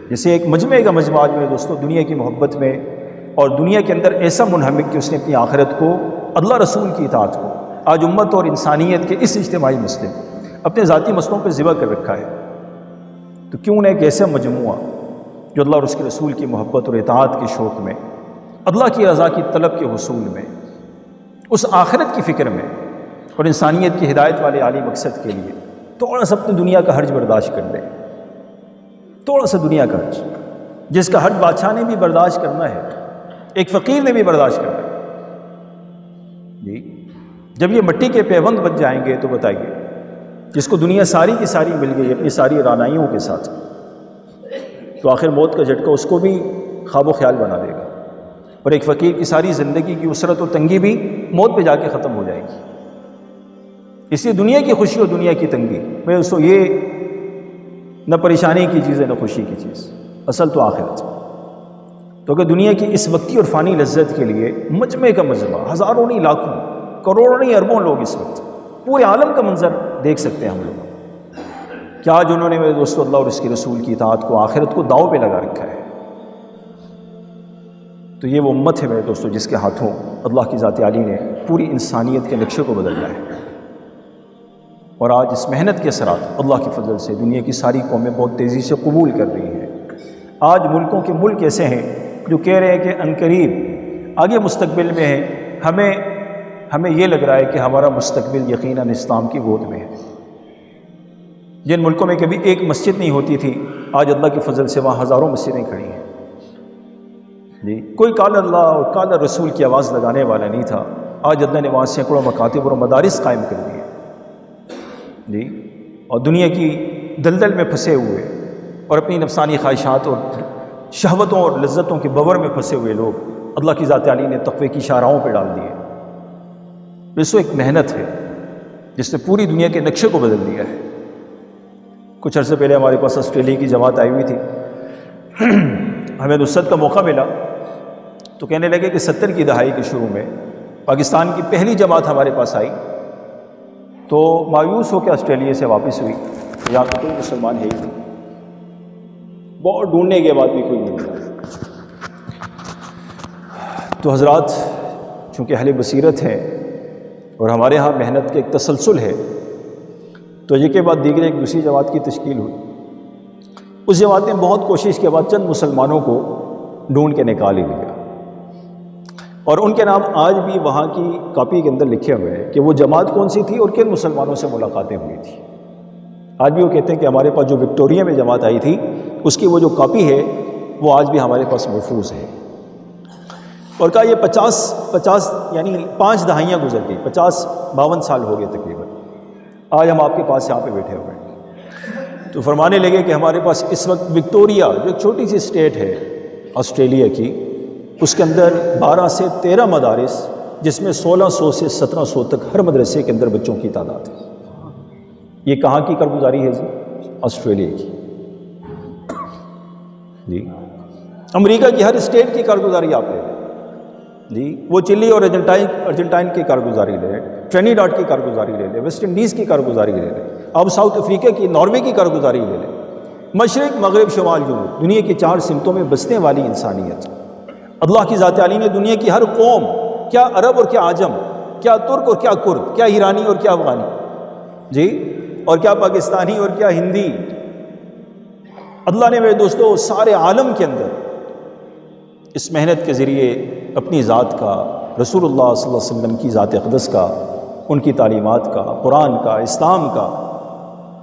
جیسے ایک مجمع کا مجمع میرے دوستوں دنیا کی محبت میں اور دنیا کے اندر ایسا منہمک کہ اس نے اپنی آخرت کو اللہ رسول کی اطاعت کو آج امت اور انسانیت کے اس اجتماعی مسئلے اپنے ذاتی مسئلوں پہ ذبح کر رکھا ہے، تو کیوں نہ ایک ایسا مجموعہ جو اللہ اور اس کے رسول کی محبت اور اطاعت کے شوق میں، اللہ کی رضا کی طلب کے حصول میں، اس آخرت کی فکر میں اور انسانیت کی ہدایت والے عالی مقصد کے لیے تھوڑا سا اپنی دنیا کا حرج برداشت کر لے، تھوڑا سا دنیا کا حرج، جس کا حرج بادشاہ نے بھی برداشت کرنا ہے، ایک فقیر نے بھی برداشت کرنا ہے جی۔ جب یہ مٹی کے پیوند بن جائیں گے تو بتائیے، جس کو دنیا ساری کی ساری مل گئی اپنی ساری رانائیوں کے ساتھ، تو آخر موت کا جھٹکا اس کو بھی خواب و خیال بنا دے گا، اور ایک فقیر کی ساری زندگی کی اسرت و تنگی بھی موت پہ جا کے ختم ہو جائے گی۔ اس لیے دنیا کی خوشی اور دنیا کی تنگی میں اس کو یہ نہ پریشانی کی چیز ہے نہ خوشی کی چیز، اصل تو آخرت۔ تو کہ دنیا کی اس وقتی اور فانی لذت کے لیے مجمع کا مجمع، ہزاروں نہیں لاکھوں کروڑوں نہیں اربوں لوگ اس وقت پورے عالم کا منظر دیکھ سکتے ہیں ہم لوگ کہ آج انہوں نے میرے دوستو اللہ اور اس کے رسول کی اطاعت کو، آخرت کو داؤ پہ لگا رکھا ہے۔ تو یہ وہ امت ہے میرے دوستو جس کے ہاتھوں اللہ کی ذات عالی نے پوری انسانیت کے نقشے کو بدلنا ہے، اور آج اس محنت کے اثرات اللہ کی فضل سے دنیا کی ساری قومیں بہت تیزی سے قبول کر رہی ہیں۔ آج ملکوں کے ملک ایسے ہیں جو کہہ رہے ہیں کہ عنقریب آگے مستقبل میں ہے، ہمیں یہ لگ رہا ہے کہ ہمارا مستقبل یقیناً اسلام کی گود میں ہے۔ جن ملکوں میں کبھی ایک مسجد نہیں ہوتی تھی، آج اللہ کی فضل سے وہاں ہزاروں مسجدیں کھڑی ہیں جی۔ کوئی قال اللہ اور قال رسول کی آواز لگانے والا نہیں تھا، آج اللہ نے وہاں سینکڑوں مکاتب اور مدارس قائم کر دیے جی۔ اور دنیا کی دلدل میں پھنسے ہوئے اور اپنی نفسانی خواہشات اور شہوتوں اور لذتوں کے بور میں پھنسے ہوئے لوگ اللہ کی ذات عالی نے تقوی کی شاہراہوں پہ ڈال دیے۔ اس ایک محنت ہے جس نے پوری دنیا کے نقشے کو بدل دیا ہے۔ کچھ عرصے پہلے ہمارے پاس آسٹریلیا کی جماعت آئی ہوئی تھی، ہمیں نصرت کا موقع ملا تو کہنے لگے کہ 70 کی دہائی کے شروع میں پاکستان کی پہلی جماعت ہمارے پاس آئی تو مایوس ہو کے آسٹریلیا سے واپس ہوئی، یہاں پہ کوئی مسلمان ہے ہی نہیں، بہت ڈھونڈنے کے بعد بھی کوئی نہیں ملا۔ تو حضرات چونکہ اہل بصیرت ہیں اور ہمارے ہاں محنت کے ایک تسلسل ہے، تو یہ کے بعد دیگر ایک دوسری جماعت کی تشکیل ہوئی۔ اس جماعت نے بہت کوشش کے بعد چند مسلمانوں کو ڈھونڈ کے نکال ہی لیا، اور ان کے نام آج بھی وہاں کی کاپی کے اندر لکھے ہوئے ہیں کہ وہ جماعت کون سی تھی اور کن مسلمانوں سے ملاقاتیں ہوئی تھی۔ آج بھی وہ کہتے ہیں کہ ہمارے پاس جو وکٹوریا میں جماعت آئی تھی اس کی وہ جو کاپی ہے وہ آج بھی ہمارے پاس محفوظ ہے، اور کہا یہ 50 یعنی 5 دہائیاں گزر گئی، 52 سال ہو گئے تقریباً، آج ہم آپ کے پاس یہاں پہ بیٹھے ہوئے ہیں۔ تو فرمانے لگے کہ ہمارے پاس اس وقت وکٹوریا جو ایک چھوٹی سی اسٹیٹ ہے آسٹریلیا کی، اس کے اندر 12 سے 13 مدارس، جس میں 1600 سے 1700 تک ہر مدرسے کے اندر بچوں کی تعداد ہے۔ یہ کہاں کی کارگزاری ہے جی؟ آسٹریلیا کی جی۔ امریکہ کی ہر اسٹیٹ کی کارگزاری آپ لے لیں جی، وہ چلی اور ارجنٹائن کی کارگزاری لے لیں، ٹرینیڈاڈ کی کارگزاری لے لیں، ویسٹ انڈیز کی کارگزاری لے لیں، اب ساؤتھ افریقہ کی، ناروے کی کارگزاری لے لیں، مشرق مغرب شمال جنوب، دنیا کی 4 سمتوں میں بسنے والی انسانیت، اللہ کی ذات عالی نے دنیا کی ہر قوم، کیا عرب اور کیا عجم، کیا ترک اور کیا کرد، کیا ایرانی اور کیا افغانی جی، اور کیا پاکستانی اور کیا ہندی، اللہ نے میرے دوستو سارے عالم کے اندر اس محنت کے ذریعے اپنی ذات کا، رسول اللہ صلی اللہ علیہ وسلم کی ذات اقدس کا، ان کی تعلیمات کا، قرآن کا، اسلام کا،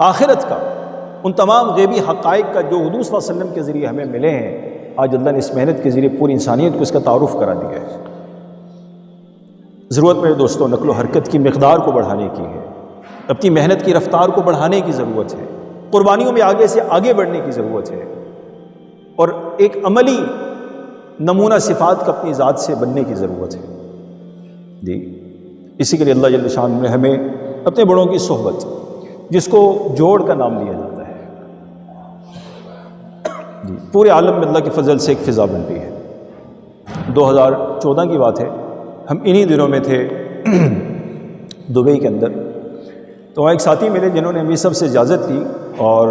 آخرت کا، ان تمام غیبی حقائق کا جو حضور صلی اللہ علیہ وسلم کے ذریعے ہمیں ملے ہیں، آج اللہ نے اس محنت کے ذریعے پوری انسانیت کو اس کا تعارف کرا دیا ہے۔ ضرورت میرے دوستوں نقل و حرکت کی مقدار کو بڑھانے کی ہے، اپنی محنت کی رفتار کو بڑھانے کی ضرورت ہے، قربانیوں میں آگے سے آگے بڑھنے کی ضرورت ہے، اور ایک عملی نمونہ صفات کا اپنی ذات سے بننے کی ضرورت ہے جی۔ اسی کے لیے اللہ جل شان نے ہمیں اپنے بڑوں کی صحبت، جس کو جوڑ کا نام لیا جاتا ہے جی، پورے عالم میں اللہ کے فضل سے ایک فضا بن رہی ہے۔ 2014 کی بات ہے، ہم انہی دنوں میں تھے دبئی کے اندر، تو وہاں ایک ساتھی ملے جنہوں نے ہمیں سب سے اجازت لی اور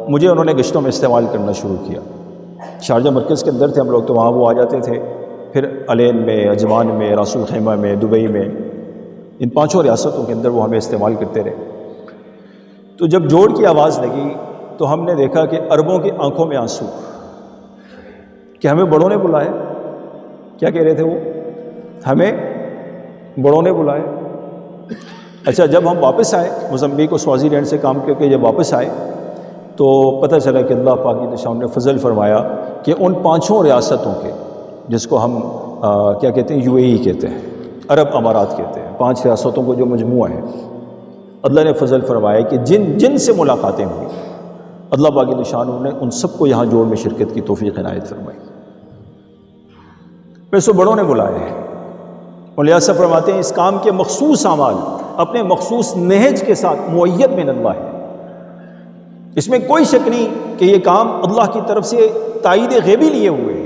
مجھے انہوں نے گشتوں میں استعمال کرنا شروع کیا۔ شارجہ مرکز کے اندر تھے ہم لوگ، تو وہاں وہ آ جاتے تھے پھر علین میں، اجمان میں، راس الخیمہ میں، دبئی میں، ان 5 ریاستوں کے اندر وہ ہمیں استعمال کرتے رہے۔ تو جب جوڑ کی آواز لگی تو ہم نے دیکھا کہ عربوں کی آنکھوں میں آنسو، کہ ہمیں بڑوں نے بلایا۔ کیا کہہ رہے تھے وہ؟ ہمیں بڑوں نے بلایا۔ اچھا، جب ہم واپس آئے موزمبیق و سوازی لینڈ سے کام کر کے جب واپس آئے تو پتہ چلا کہ اللہ پاک کی شان نے فضل فرمایا کہ ان 5 ریاستوں کے، جس کو ہم کیا کہتے ہیں، UAE کہتے ہیں، عرب امارات کہتے ہیں، 5 ریاستوں کو جو مجموعہ ہے، اللہ نے فضل فرمایا کہ جن سے ملاقاتیں ہوئی، اللہ پاک کی شان نے ان سب کو یہاں جوڑ میں شرکت کی توفیق عنایت فرمائی۔ پیسوں بڑوں نے بلائے ہیں۔ مولانا صاحب فرماتے ہیں اس کام کے مخصوص اعمال اپنے مخصوص نہج کے ساتھ معید من اللہ ہے۔ اس میں کوئی شک نہیں کہ یہ کام اللہ کی طرف سے تائید غیبی لیے ہوئے ہیں۔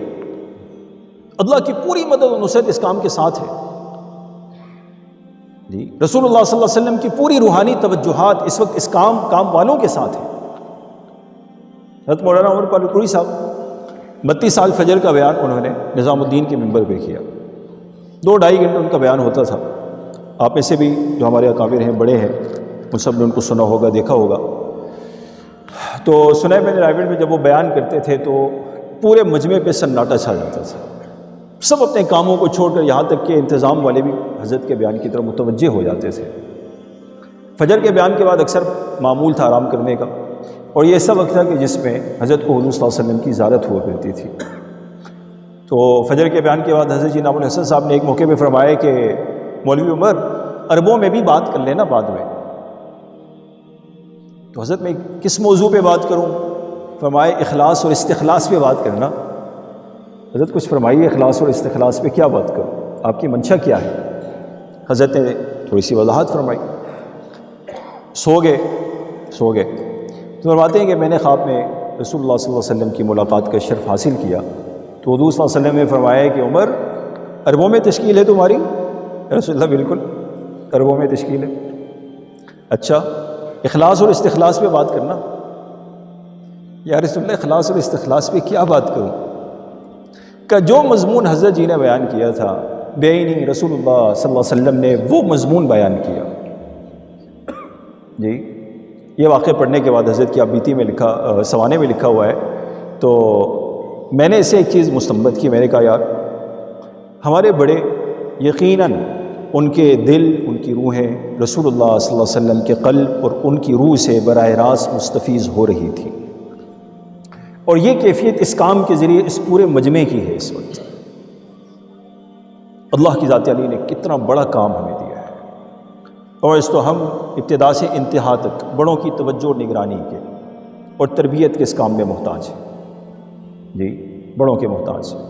اللہ کی پوری مدد و نصرت اس کام کے ساتھ ہے جی۔ رسول اللہ صلی اللہ علیہ وسلم کی پوری روحانی توجہات اس وقت اس کام والوں کے ساتھ ہیں۔ حضرت مولانا عمر پالپوری صاحب 32 سال فجر کا بیان انہوں نے نظام الدین کے ممبر پہ کیا۔ 2-2.5 گھنٹے ان کا بیان ہوتا تھا۔ آپ میں سے بھی جو ہمارے اکابر ہیں، بڑے ہیں، ان سب نے ان کو سنا ہوگا، دیکھا ہوگا۔ تو سنائے میں نے رائیوڈ میں جب وہ بیان کرتے تھے تو پورے مجمع پہ سناٹا چھا جاتا تھا۔ سب اپنے کاموں کو چھوڑ کر، یہاں تک کہ انتظام والے بھی حضرت کے بیان کی طرف متوجہ ہو جاتے تھے۔ فجر کے بیان کے بعد اکثر معمول تھا آرام کرنے کا، اور یہ ایسا وقت تھا کہ جس میں حضرت کو حضور صلی اللہ علیہ وسلم کی زیارت ہوا کرتی تھی۔ تو فجر کے بیان کے بعد حضرت جی نام الحسن صاحب نے ایک موقع پہ فرمایا کہ مولوی عمر، عربوں میں بھی بات کر لینا بعد میں۔ تو حضرت میں کس موضوع پہ بات کروں؟ فرمائے اخلاص اور استخلاص پہ بات کرنا۔ حضرت کچھ فرمائیے، اخلاص اور استخلاص پہ کیا بات کروں، آپ کی منشا کیا ہے؟ حضرت نے تھوڑی سی وضاحت فرمائی۔ سو گئے۔ تو فرماتے ہیں کہ میں نے خواب میں رسول اللہ صلی اللہ علیہ وسلم کی ملاقات کا شرف حاصل کیا، تو حضور صلی اللہ علیہ وسلم نے فرمایا کہ عمر، عربوں میں تشکیل ہے تمہاری؟ رسول اللہ بالکل، عربوں میں تشکیل ہے۔ اچھا، اخلاص اور استخلاص پہ بات کرنا؟ یا رسول اللہ اخلاص اور استخلاص پہ کیا بات کروں؟ کہ جو مضمون حضرت جی نے بیان کیا تھا، بےعینی رسول اللہ صلی اللہ علیہ وسلم نے وہ مضمون بیان کیا جی۔ یہ واقعہ پڑھنے کے بعد حضرت کی ابیتی میں سوانے میں لکھا ہوا ہے، تو میں نے اسے ایک چیز مستنبط کی۔ میں نے کہا یار، ہمارے بڑے یقیناً ان کے دل، ان کی روحیں رسول اللہ صلی اللہ علیہ وسلم کے قلب اور ان کی روح سے براہ راست مستفیض ہو رہی تھی، اور یہ کیفیت اس کام کے ذریعے اس پورے مجمع کی ہے۔ اس وقت اللہ کی ذات علی نے کتنا بڑا کام ہمیں دیا ہے، اور اس تو ہم ابتدا سے انتہا تک بڑوں کی توجہ اور نگرانی کے اور تربیت کے اس کام میں محتاج ہیں جی، بڑوں کے محتاج ہیں۔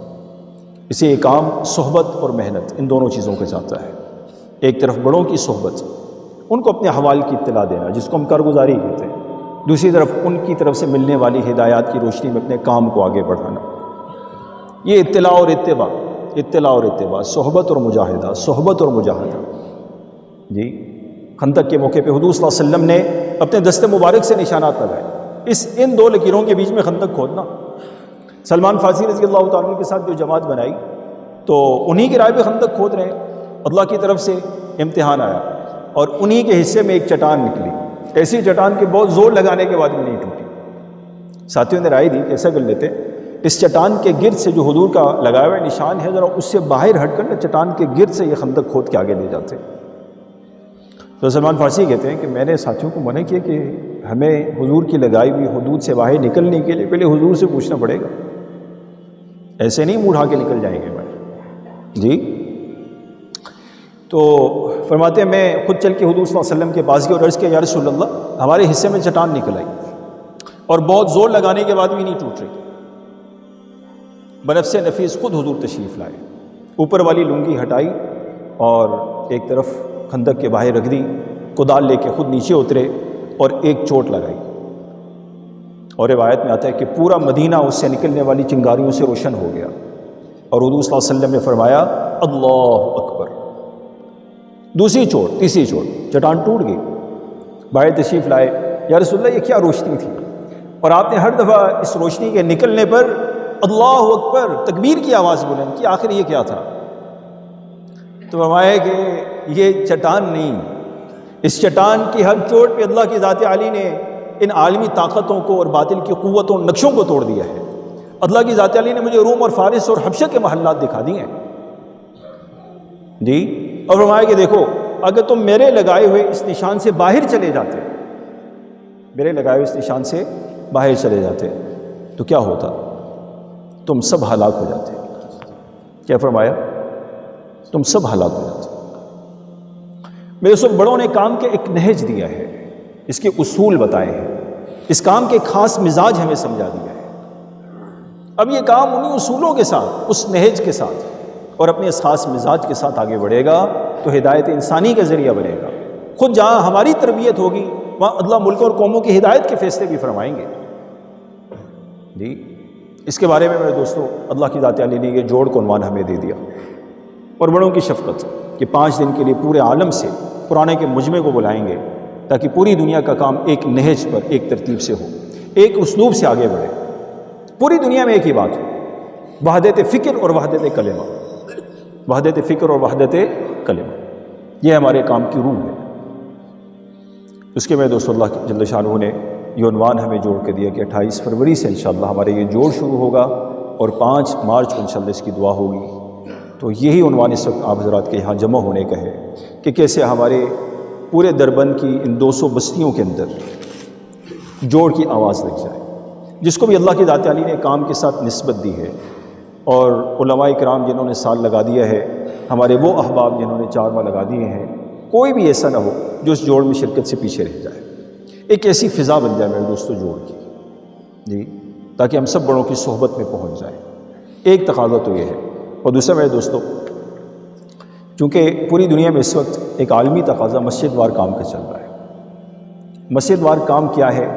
اسے یہ کام صحبت اور محنت ان دونوں چیزوں کے چاہتا ہے۔ ایک طرف بڑوں کی صحبت، ان کو اپنے حوال کی اطلاع دینا جس کو ہم کارگزاری کہتے ہیں، دوسری طرف ان کی طرف سے ملنے والی ہدایات کی روشنی میں اپنے کام کو آگے بڑھانا۔ یہ اطلاع اور اتباع، صحبت اور مجاہدہ جی۔ خندق کے موقع پہ حضور صلی اللہ علیہ وسلم نے اپنے دست مبارک سے نشانات لگائے، ان 2 لکیروں کے بیچ میں خندق کھودنا۔ سلمان فارسی رضی اللہ تعالیٰ عنہ کے ساتھ جو جماعت بنائی تو انہی کی رائے پہ خندق کھود رہے ہیں۔ اللہ کی طرف سے امتحان آیا اور انہی کے حصے میں ایک چٹان نکلی، ایسی چٹان کے بہت زور لگانے کے بعد بھی نہیں ٹوٹی۔ ساتھیوں نے رائے دی کہ ایسا کر لیتے، اس چٹان کے گرد سے جو حضور کا لگایا ہوا نشان ہے، ذرا اس سے باہر ہٹ کر چٹان کے گرد سے یہ خندق کھود کے آگے لے جاتے۔ تو سلمان فارسی کہتے ہیں کہ میں نے ساتھیوں کو منع کیا کہ ہمیں حضور کی لگائی ہوئی حدود سے باہر نکلنے کے لیے پہلے حضور سے پوچھنا پڑے گا، ایسے نہیں منہ اٹھا کے نکل جائیں گے بھائی جی۔ تو فرماتے ہیں میں خود چل کے حضور صلی اللہ علیہ وسلم کے پاس گیا اور عرض کیا یا رسول اللہ، ہمارے حصے میں چٹان نکل آئی اور بہت زور لگانے کے بعد بھی نہیں ٹوٹ رہی۔ بنفس نفیس خود حضور تشریف لائے، اوپر والی لنگی ہٹائی اور ایک طرف خندق کے باہر رکھ دی، کدال لے کے خود نیچے اترے اور ایک چوٹ لگائی، اور روایت میں آتا ہے کہ پورا مدینہ اس سے نکلنے والی چنگاریوں سے روشن ہو گیا، اور حضور صلی اللہ علیہ وسلم نے فرمایا اللہ اکبر۔ دوسری چوٹ، تیسری چوٹ، چٹان ٹوٹ گئی۔ باہر تشریف لائے، یا رسول اللہ یہ کیا روشنی تھی؟ اور آپ نے ہر دفعہ اس روشنی کے نکلنے پر اللہ اکبر تکبیر کی آواز بلند کی، آخر یہ کیا تھا؟ تو فرمایا کہ یہ چٹان نہیں، اس چٹان کی ہر چوٹ پہ اللہ کی ذات عالی نے ان عالمی طاقتوں کو اور باطل کی قوتوں اور نقشوں کو توڑ دیا ہے۔ اللہ کی ذات عالی نے مجھے روم اور فارس اور حبشہ کے محلات دکھا دیے ہیں جی، اور فرمایا کہ دیکھو اگر تم میرے لگائے ہوئے اس نشان سے باہر چلے جاتے، میرے لگائے ہوئے اس نشان سے باہر چلے جاتے تو کیا ہوتا؟ تم سب ہلاک ہو جاتے۔ کیا فرمایا؟ تم سب ہلاک ہو جاتے۔ میرے سب بڑوں نے کام کے ایک نہج دیا ہے، اس کے اصول بتائے ہیں، اس کام کے خاص مزاج ہمیں سمجھا دیا ہے۔ اب یہ کام انہی اصولوں کے ساتھ، اس نہج کے ساتھ اور اپنے اس خاص مزاج کے ساتھ آگے بڑھے گا تو ہدایت انسانی کا ذریعہ بنے گا۔ خود جہاں ہماری تربیت ہوگی وہاں اللہ ملک اور قوموں کی ہدایت کے فیصلے بھی فرمائیں گے جی۔ اس کے بارے میں میرے دوستو اللہ کی ذات عالی نے یہ جوڑ کو عنوان ہمیں دے دیا، اور بڑوں کی شفقت کہ 5 دن کے لیے پورے عالم سے قرآن کے مجمع کو بلائیں گے تاکہ پوری دنیا کا کام ایک نہج پر، ایک ترتیب سے ہو، ایک اسلوب سے آگے بڑھے، پوری دنیا میں ایک ہی بات ہو، وحدت فکر اور وحدت کلمہ، وحدت فکر اور وحدت کلمہ، یہ ہمارے کام کی روح ہے۔ اس کے میں دوستو اللہ جل شانہ نے یہ عنوان ہمیں جوڑ کے دیا کہ 28 فروری سے انشاءاللہ ہمارے یہ جوڑ شروع ہوگا اور 5 مارچ کو انشاءاللہ اس کی دعا ہوگی۔ تو یہی عنوان اس وقت آپ حضرات کے یہاں جمع ہونے کا ہے کہ کیسے ہمارے پورے دربند کی ان 200 بستیوں کے اندر جوڑ کی آواز لگ جائے، جس کو بھی اللہ کی ذات عالی نے کام کے ساتھ نسبت دی ہے، اور علماء کرام جنہوں نے سال لگا دیا ہے، ہمارے وہ احباب جنہوں نے 4 ماہ لگا دیے ہیں، کوئی بھی ایسا نہ ہو جو اس جوڑ میں شرکت سے پیچھے رہ جائے۔ ایک ایسی فضا بن جائے میرے دوستو جوڑ کی جی، تاکہ ہم سب بڑوں کی صحبت میں پہنچ جائیں۔ ایک تقاضا تو یہ ہے، اور دوسرا میرے دوستو چونکہ پوری دنیا میں اس وقت ایک عالمی تقاضا مسجد وار کام کا چل رہا ہے۔ مسجد وار کام کیا ہے؟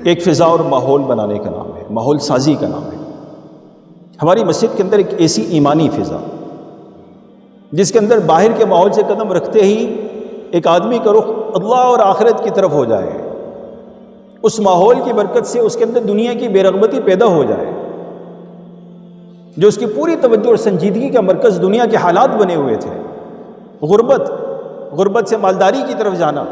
ایک فضا اور ماحول بنانے کا نام ہے، ماحول سازی کا نام ہے۔ ہماری مسجد کے اندر ایک ایسی ایمانی فضا جس کے اندر باہر کے ماحول سے قدم رکھتے ہی ایک آدمی کا رخ اللہ اور آخرت کی طرف ہو جائے، اس ماحول کی برکت سے اس کے اندر دنیا کی بے رغبتی پیدا ہو جائے، جو اس کی پوری توجہ اور سنجیدگی کا مرکز دنیا کے حالات بنے ہوئے تھے، غربت سے مالداری کی طرف جانا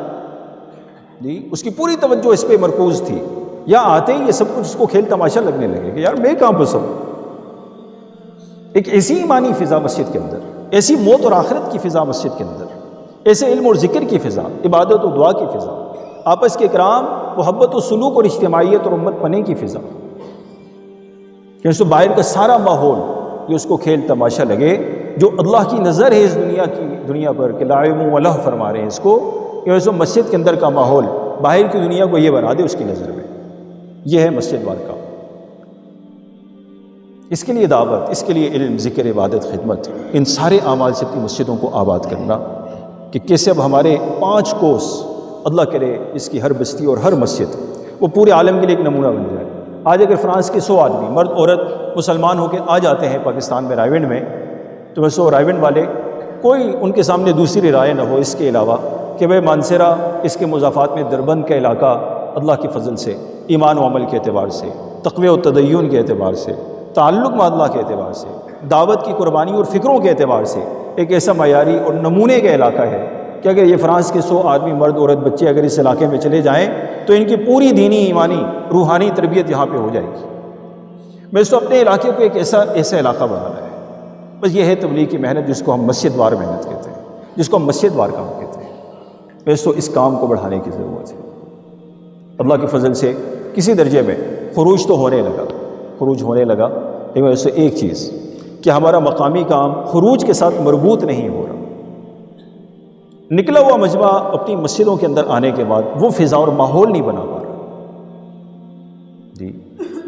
جی، اس کی پوری توجہ اس پہ مرکوز تھی، یا آتے ہی یہ سب کچھ اس کو کھیل تماشا لگنے لگے کہ یار میں کہاں پھنسا ہوں۔ ایک ایسی ایمانی فضا مسجد کے اندر، ایسی موت اور آخرت کی فضا مسجد کے اندر، ایسے علم اور ذکر کی فضا، عبادت و دعا کی فضا، آپس کے کرام، محبت و سلوک اور اجتماعیت اور امت پنے کی فضا، کہ اس باہر کا سارا ماحول یہ اس کو کھیل تماشا لگے، جو اللہ کی نظر ہے اس دنیا پر کہ لائم و لہ فرما رہے ہیں اس کو، کہ اس مسجد کے اندر کا ماحول باہر کی دنیا کو یہ بنا دے اس کی نظر میں۔ یہ ہے مسجد وار کا۔ اس کے لیے دعوت، اس کے لیے علم، ذکر، عبادت، خدمت، ان سارے اعمال سے اپنی مسجدوں کو آباد کرنا، کہ کیسے اب ہمارے 5 کوس اللہ کرے اس کی ہر بستی اور ہر مسجد وہ پورے عالم کے لیے ایک نمونہ بن جائے۔ آج اگر فرانس کے 100 آدمی مرد عورت مسلمان ہو کے آ جاتے ہیں پاکستان میں رائے ونڈ میں، تو میں 100 رائے ونڈ والے کوئی ان کے سامنے دوسری رائے نہ ہو اس کے علاوہ کہ بھائی مانسیرا اس کے مضافات میں دربند کا علاقہ اللہ کے فضل سے، ایمان و عمل کے اعتبار سے، تقوی و تدین کے اعتبار سے، تعلق مع اللہ کے اعتبار سے، دعوت کی قربانی اور فکروں کے اعتبار سے ایک ایسا معیاری اور نمونے کا علاقہ ہے کہ اگر یہ فرانس کے 100 آدمی مرد عورت بچے اگر اس علاقے میں چلے جائیں تو ان کی پوری دینی، ایمانی، روحانی تربیت یہاں پہ ہو جائے گی۔ میں اس کو اپنے علاقے کو ایک ایسا علاقہ بنانا ہے۔ بس یہ ہے تبلیغ کی محنت، جس کو ہم مسجد وار محنت کہتے ہیں، جس کو ہم مسجد وار کام کہتے ہیں۔ بس تو اس کام کو بڑھانے کی ضرورت ہے۔ اللہ کے فضل سے کسی درجے میں خروج تو ہونے لگا، لیکن اس سے ایک چیز کہ ہمارا مقامی کام خروج کے ساتھ مربوط نہیں ہو رہا۔ نکلا ہوا مجمع اپنی مسجدوں کے اندر آنے کے بعد وہ فضا اور ماحول نہیں بنا پا رہا جی،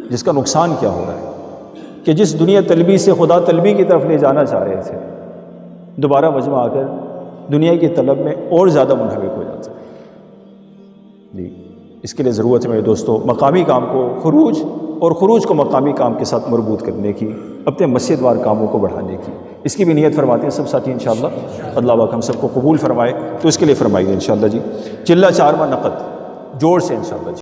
جس کا نقصان کیا ہو رہا ہے کہ جس دنیا طلبی سے خدا طلبی کی طرف لے جانا چاہ رہے تھے، دوبارہ مجمع آ کر دنیا کی طلب میں اور زیادہ منہمک ہو جاتا ہے جی۔ اس کے لیے ضرورت ہے میرے دوستو مقامی کام کو خروج کو مقامی کام کے ساتھ مربوط کرنے کی، اپنے مسجد وار کاموں کو بڑھانے کی۔ اس کی بھی نیت فرماتے ہیں سب ساتھی انشاءاللہ، اللہ پاک ہم سب کو قبول فرمائے۔ تو اس کے لیے فرمائیے انشاءاللہ جی، چلہ 4 ماہ نقد جوڑ سے انشاءاللہ جی۔